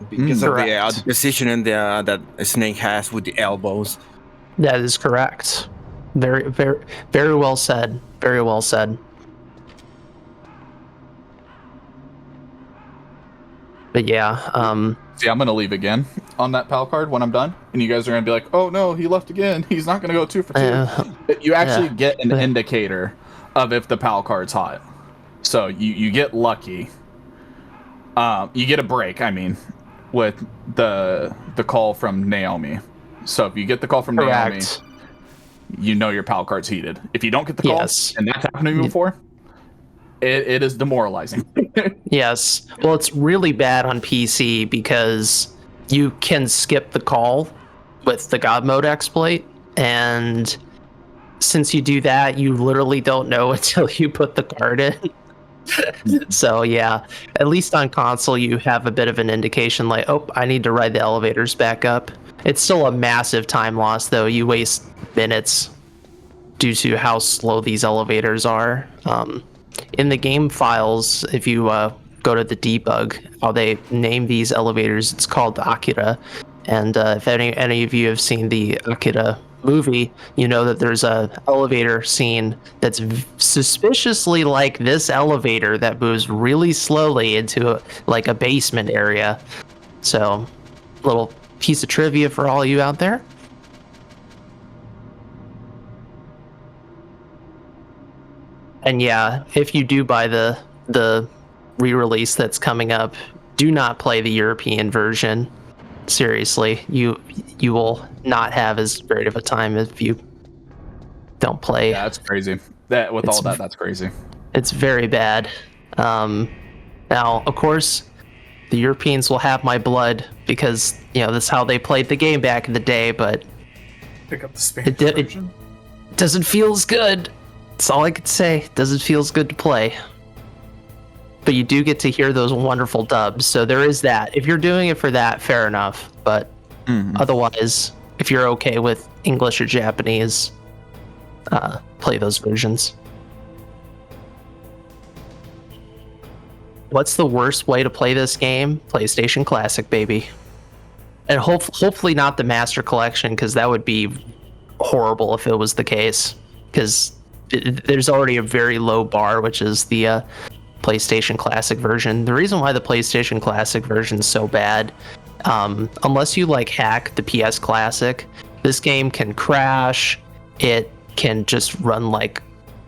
Because of the positioning that Snake has with the elbows. That is correct. Very, very, very well said. Very well said. But yeah, See, I'm gonna leave again on that PAL card when I'm done, and you guys are gonna be like, "Oh no, he left again. He's not gonna go 2 for 2." You actually get an indicator of if the PAL card's hot, so you get lucky. You get a break. I mean, with the call from Naomi. So if you get the call from Naomi, you know your PAL card's heated. If you don't get the call, and that's happened to me before, it is demoralizing. Yes. Well, it's really bad on PC because you can skip the call with the God mode exploit, and since you do that, you literally don't know until you put the card in. So yeah, at least on console you have a bit of an indication like, oh, I need to ride the elevators back up. It's still a massive time loss though. You waste minutes due to how slow these elevators are. In the game files, if you go to the debug, how they name these elevators, it's called Akira. And if any of you have seen the Akira movie, you know that there's a elevator scene that's suspiciously like this elevator that moves really slowly into like a basement area. So, little piece of trivia for all you out there. And yeah, if you do buy the re-release that's coming up, do not play the European version. Seriously, you will not have as great of a time if you don't play. Yeah, that's crazy. That's crazy. It's very bad. Now, of course, the Europeans will have my blood because that's how they played the game back in the day. But Pick up the Spanish version. It doesn't feel as good. That's all I could say. It doesn't feel as good to play. But you do get to hear those wonderful dubs, so there is that. If you're doing it for that, fair enough. But otherwise, if you're okay with English or Japanese, play those versions. What's the worst way to play this game? PlayStation Classic, baby. And hopefully not the Master Collection, because that would be horrible if it was the case. Because there's already a very low bar, which is the PlayStation Classic version. The reason why the PlayStation Classic version is so bad, unless you like hack the PS Classic, this game can crash. It can just run like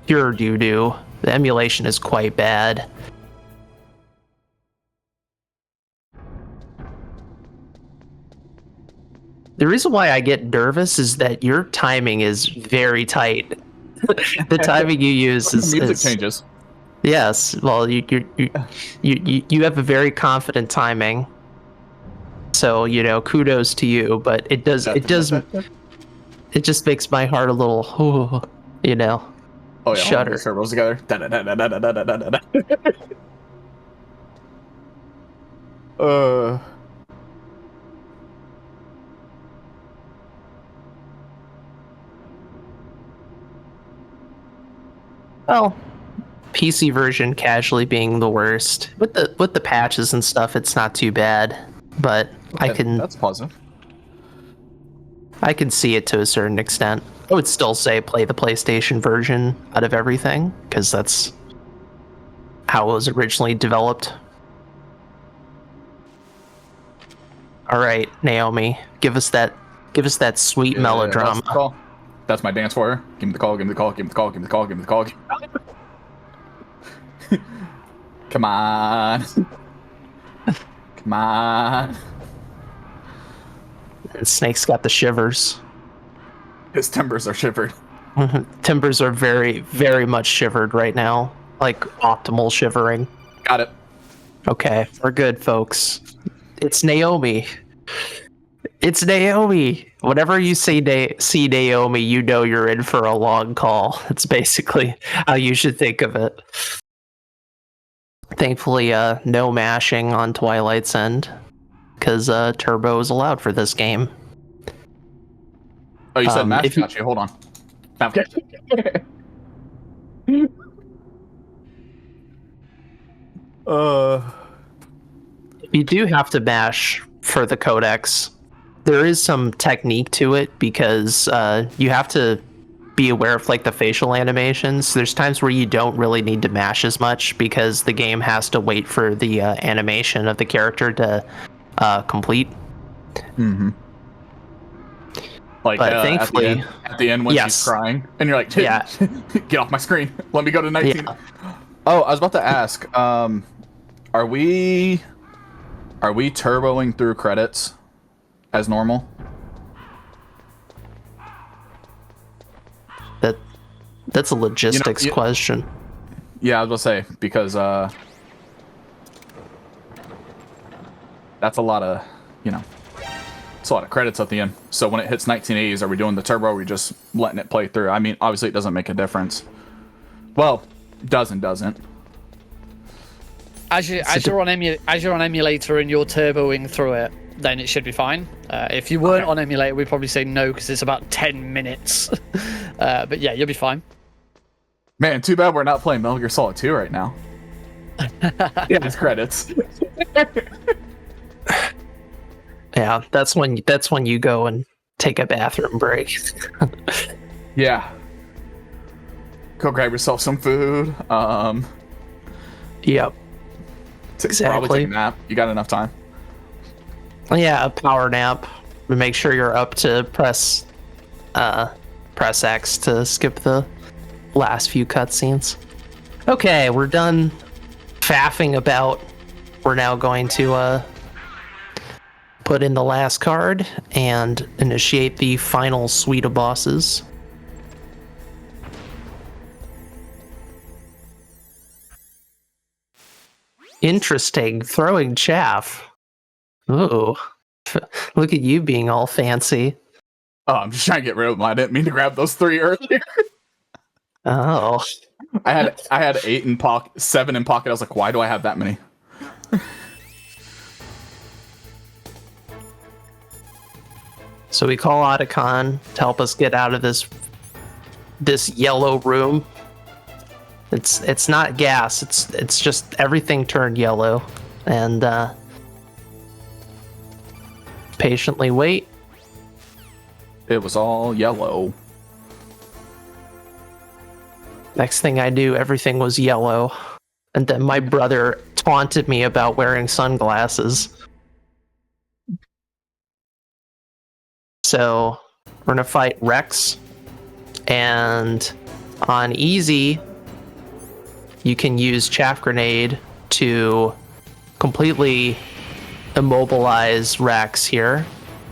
pure doo-doo. The emulation is quite bad. The reason why I get nervous is that your timing is very tight. The timing you use music changes. Yes, well, you have a very confident timing, so kudos to you. But it just makes my heart a little, Oh yeah, shudder. Turbos together. Well, PC version casually being the worst. With the patches and stuff, it's not too bad. But That's positive. I can see it to a certain extent. I would still say play the PlayStation version out of everything, because that's how it was originally developed. All right, Naomi, give us that sweet melodrama. That's my dance for her. Give me the call, give me the call, give me the call, give me the call, give me the call. Come on. Come on. Snake's got the shivers. His timbers are shivered. Timbers are very, very much shivered right now. Like optimal shivering. Got it. Okay, we're good, folks. It's Naomi. It's Naomi. Whenever you see Naomi, you know you're in for a long call. It's basically how you should think of it. Thankfully, no mashing on Twilight's End, because turbo is allowed for this game. Oh, you said mash? Got you. Hold on. Okay. You do have to mash for the codecs. There is some technique to it, because you have to be aware of like the facial animations. There's times where you don't really need to mash as much, because the game has to wait for the animation of the character to complete. Mm-hmm. Like, thankfully, at the end when she's crying, and you're like, yeah, get off my screen. Let me go to 19. Yeah. Oh, I was about to ask, are we turboing through credits as normal? That's a logistics question. Yeah, I was gonna say, because that's a lot of, it's a lot of credits at the end. So when it hits 1980s, are we doing the turbo, or are we just letting it play through? I mean, obviously it doesn't make a difference. Well, doesn't. As you're on emulator and you're turboing through it, then it should be fine. If you weren't on emulator, we'd probably say no, because it's about 10 minutes. But yeah, you'll be fine. Man, too bad we're not playing Metal Gear Solid 2 right now. Yeah, it's credits. Yeah, that's when you go and take a bathroom break. Yeah. Go grab yourself some food. Yep. Probably Exactly. take a nap. You got enough time. Yeah, a power nap. Make sure you're up to press X to skip the last few cutscenes. Okay, we're done faffing about. We're now going to put in the last card and initiate the final suite of bosses. Interesting. Throwing chaff. Ooh. Look at you being all fancy. Oh, I'm just trying to get rid of them. I didn't mean to grab those 3 earlier. Oh. I had 8 in pocket, 7 in pocket. I was like, why do I have that many? So we call Otacon to help us get out of this yellow room. It's not gas. It's just everything turned yellow, and patiently wait. It was all yellow. Next thing I knew, everything was yellow, and then my brother taunted me about wearing sunglasses. So we're gonna fight Rex, and on easy, you can use Chaff Grenade to completely immobilize Rex here,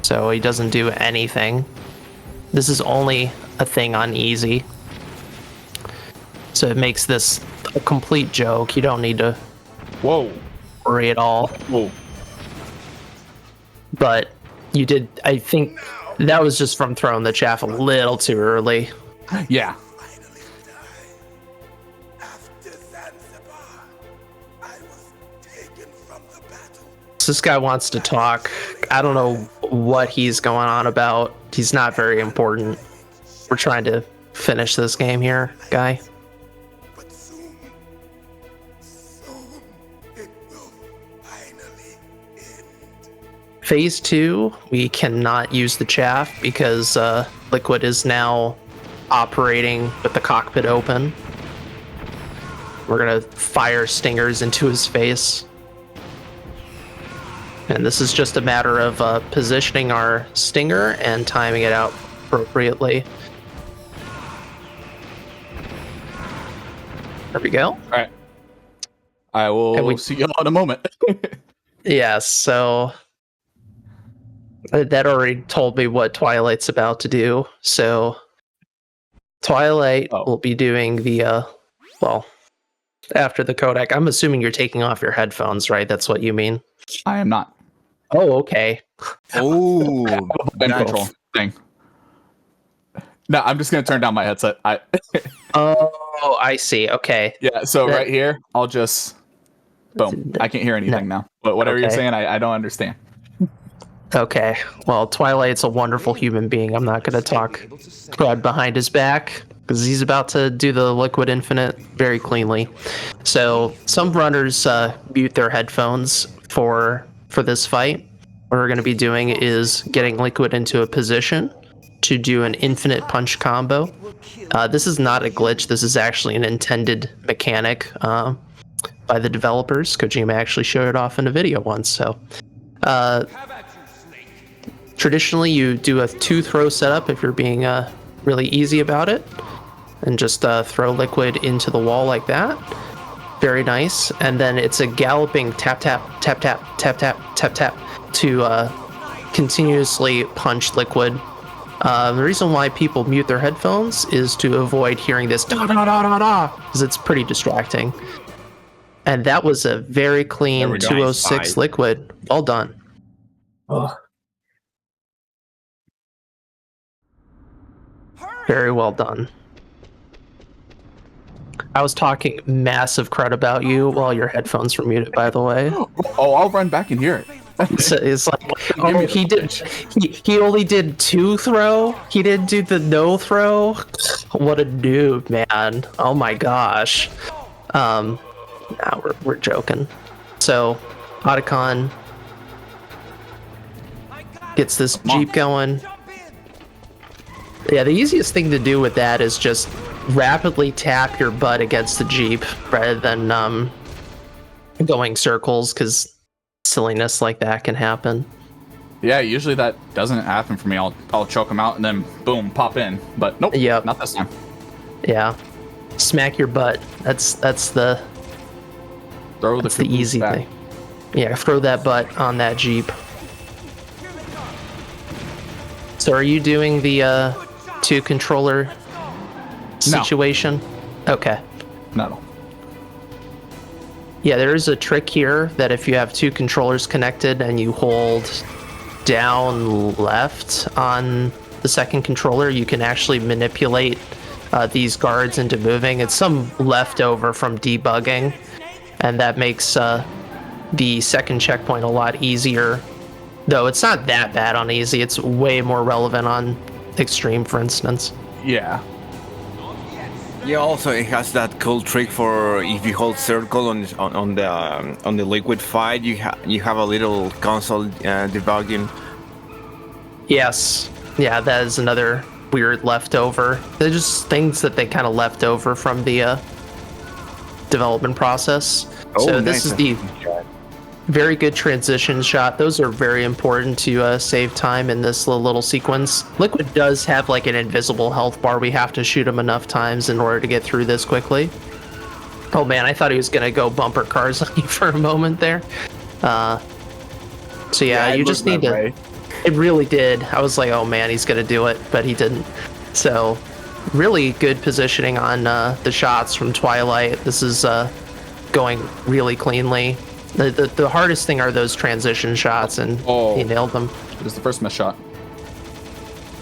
so he doesn't do anything. This is only a thing on easy, so it makes this a complete joke. You don't need to Whoa. worry at all. Whoa. But you did, I think that was just from throwing the chaff a little too early. Yeah. So this guy wants to talk. I don't know what he's going on about. He's not very important. We're trying to finish this game here, guy. But soon it will finally end. Phase 2, we cannot use the chaff because Liquid is now operating with the cockpit open. We're gonna fire stingers into his face. And this is just a matter of positioning our stinger and timing it out appropriately. There we go. All right. I will see you all in a moment. Yeah, so that already told me what Twilight's about to do. So Twilight will be doing the, well, after the codec. I'm assuming you're taking off your headphones, right? That's what you mean? I am not. Oh, okay. Oh, Control thing. No, I'm just gonna turn down my headset. Oh, I see. Okay. Yeah, so right here, I'll just boom. I can't hear anything now. But whatever you're saying, I don't understand. Okay. Well, Twilight's a wonderful human being. I'm not going to talk crud behind his back because he's about to do the Liquid Infinite very cleanly. So some runners mute their headphones for this fight. What we're going to be doing is getting Liquid into a position to do an infinite punch combo. This is not a glitch. This is actually an intended mechanic by the developers. Kojima actually showed it off in a video once. So traditionally, you do a 2-throw setup if you're being really easy about it, and just throw Liquid into the wall like that. Very nice. And then it's a galloping tap, tap, tap, tap, tap, tap, tap, tap to continuously punch Liquid. The reason why people mute their headphones is to avoid hearing this da da da da da, because it's pretty distracting. And that was a very clean 206 Liquid. Well done. Oh. Very well done. I was talking massive crud about you while your headphones were muted, by the way. Oh, I'll run back and hear it. It's like, oh, he only did 2-throw. He didn't do the no throw. What a noob, man. Oh my gosh. Nah, we're joking. So, Otacon gets this Jeep going. Yeah, the easiest thing to do with that is just rapidly tap your butt against the Jeep rather than going circles, because silliness like that can happen. Yeah, usually that doesn't happen for me. I'll choke them out and then boom, pop in. But nope, Yep. not this time. Yeah, smack your butt. That's the Throw that's the easy back. thing. Yeah, throw that butt on that Jeep. So are you doing the 2 controller situation? Okay. No. Yeah, there is a trick here that if you have 2 controllers connected and you hold down left on the second controller, you can actually manipulate these guards into moving. It's some leftover from debugging, and that makes the second checkpoint a lot easier. Though it's not that bad on easy. It's way more relevant on extreme, for instance. Yeah. Yeah, also it has that cool trick for if you hold circle on the liquid fight, you have a little console debugging. Yes. Yeah, that is another weird leftover. They're just things that they kind of left over from the development process. So this is the very good transition shot. Those are very important to save time in this little sequence. Liquid does have like an invisible health bar. We have to shoot him enough times in order to get through this quickly. Oh man, I thought he was gonna go bumper cars on you for a moment there. So yeah, you just need to. It really did. I was like, oh man, he's gonna do it, but he didn't. So really good positioning on the shots from Twilight. This is going really cleanly. The hardest thing are those transition shots, and he nailed them. It was the first miss shot.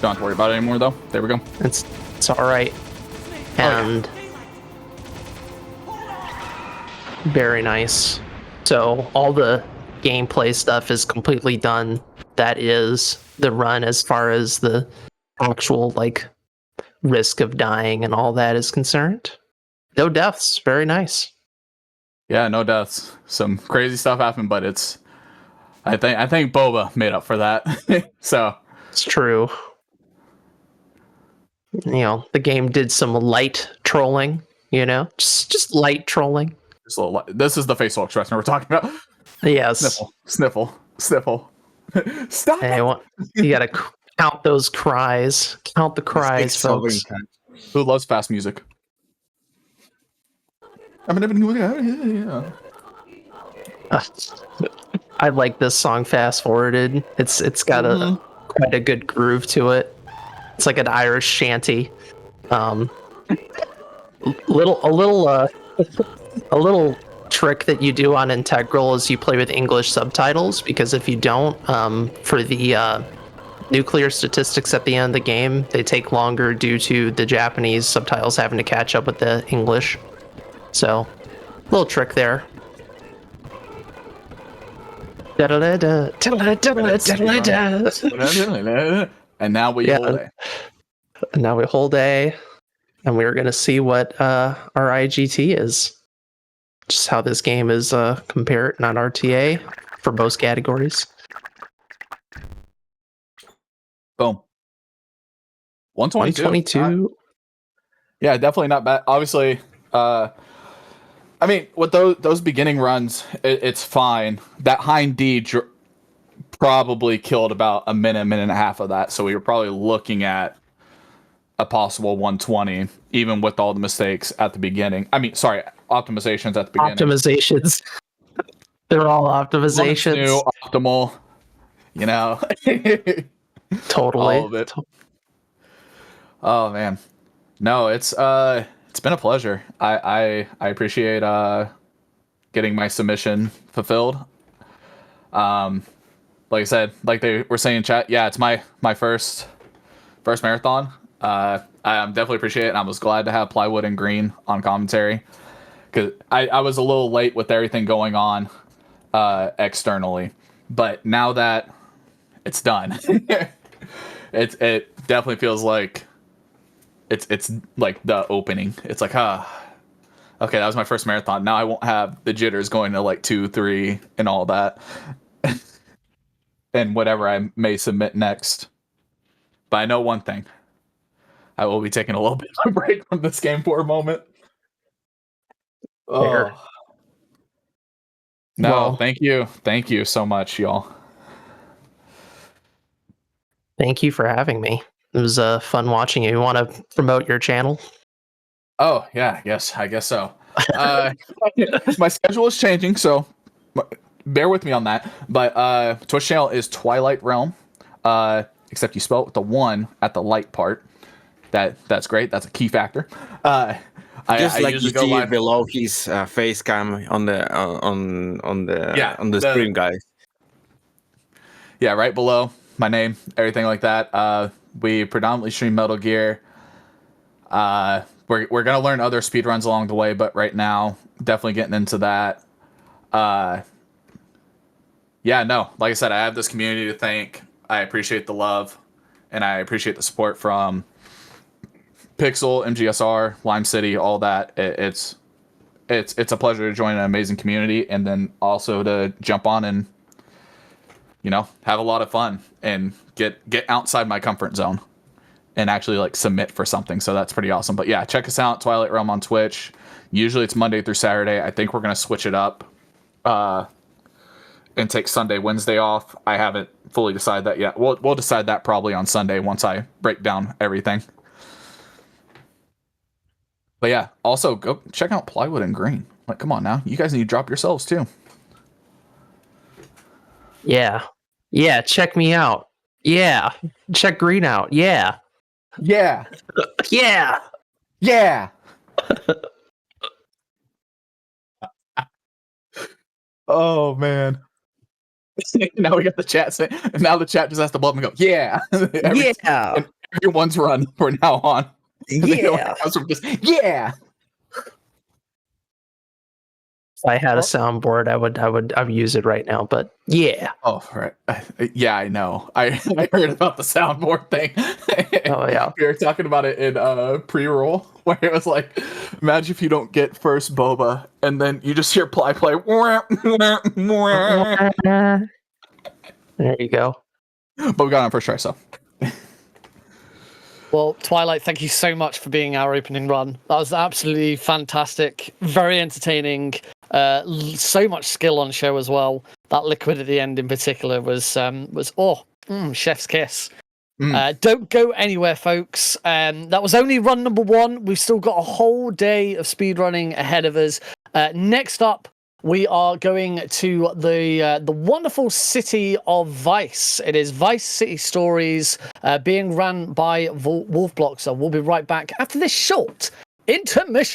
Don't have to worry about it anymore, though. There we go. It's all right. And very nice. So all the gameplay stuff is completely done. That is the run as far as the actual like risk of dying and all that is concerned. No deaths. Very nice. Yeah, no deaths. Some crazy stuff happened, but it's. I think Boba made up for that. So it's true. You know, the game did some light trolling. You know, just light trolling. just a little. This is the facial expression we're talking about. Yes. Sniffle. Stop. Hey, you gotta count those cries. Count the cries, folks. Who loves fast music? Yeah. I like this song fast forwarded. It's got a quite a good groove to it. It's like an Irish shanty. A little trick that you do on Integral is you play with English subtitles, because if you don't, for the nuclear statistics at the end of the game, they take longer due to the Japanese subtitles having to catch up with the English. So, little trick there. And now we hold A. And now we hold A, and we're gonna see what our IGT is. Just how this game is compared, not RTA, for most categories. Boom. 122. 122. Yeah, definitely not bad. Obviously, I mean, with those beginning runs, it's fine. That hind D probably killed about a minute and a half of that. So we were probably looking at a possible 120, even with all the mistakes at the beginning. I mean, sorry, optimizations at the beginning. Optimizations. They're all optimizations. New, optimal, you know. Totally. All of it. Oh man. No, it's been a pleasure. I appreciate getting my submission fulfilled. Like I said, like they were saying in chat, yeah, it's my first marathon. I definitely appreciate it, and I was glad to have Plywood and Green on commentary, because I was a little late with everything going on externally, but now that it's done, it definitely feels like it's like the opening. It's like, okay, that was my first marathon. Now I won't have the jitters going to like 2, 3, and all that, and whatever I may submit next. But I know one thing: I will be taking a little bit of a break from this game for a moment. Fair. Oh. No, Well- thank you so much, y'all. Thank you for having me. It was fun watching you. You want to promote your channel? Oh yeah, I guess so. My schedule is changing, so bear with me on that. But Twitch channel is Twilight Realm, except you spell it with the 1 at the light part. That's great. That's a key factor. Just I like you usually go see live. below his face cam on the Yeah, on the the- stream, guys. Yeah, right below my name, everything like that. We predominantly stream Metal Gear. We're gonna learn other speedruns along the way, but right now, definitely getting into that. Yeah, no, like I said, I have this community to thank. I appreciate the love, and I appreciate the support from Pixel, MGSR, Lime City, all that. It's a pleasure to join an amazing community, and then also to jump on and have a lot of fun and get outside my comfort zone and actually like submit for something. So that's pretty awesome. But yeah, check us out, Twilight Realm on Twitch. Usually it's Monday through Saturday. I think we're gonna switch it up and take Sunday, Wednesday off. I haven't fully decided that yet. We'll decide that probably on Sunday once I break down everything. But yeah, also go check out Plywood and Green. Like, come on now, you guys need to drop yourselves too. Yeah. Yeah, check me out. Yeah. Check Green out. Yeah. Yeah, Yeah. yeah. Oh man. Now we got the chat saying. Now the chat just has to blow up and go, yeah. Yeah. And everyone's run from now on. Yeah. Comes from just yeah. If I had a soundboard, I would use it right now, but yeah. Oh right. Yeah, I know. I heard about the soundboard thing. Oh yeah. We were talking about it in pre-roll where it was like, imagine if you don't get first boba and then you just hear play. There you go. But we got it on first try, so Well, Twilight, thank you so much for being our opening run. That was absolutely fantastic, very entertaining. So much skill on show as well. That liquid at the end in particular was chef's kiss. Don't go anywhere, folks. That was only run number 1. We've still got a whole day of speedrunning ahead of us. Next up, we are going to the wonderful city of Vice. It is Vice City Stories, being run by Wolfblock. So we'll be right back after this short intermission.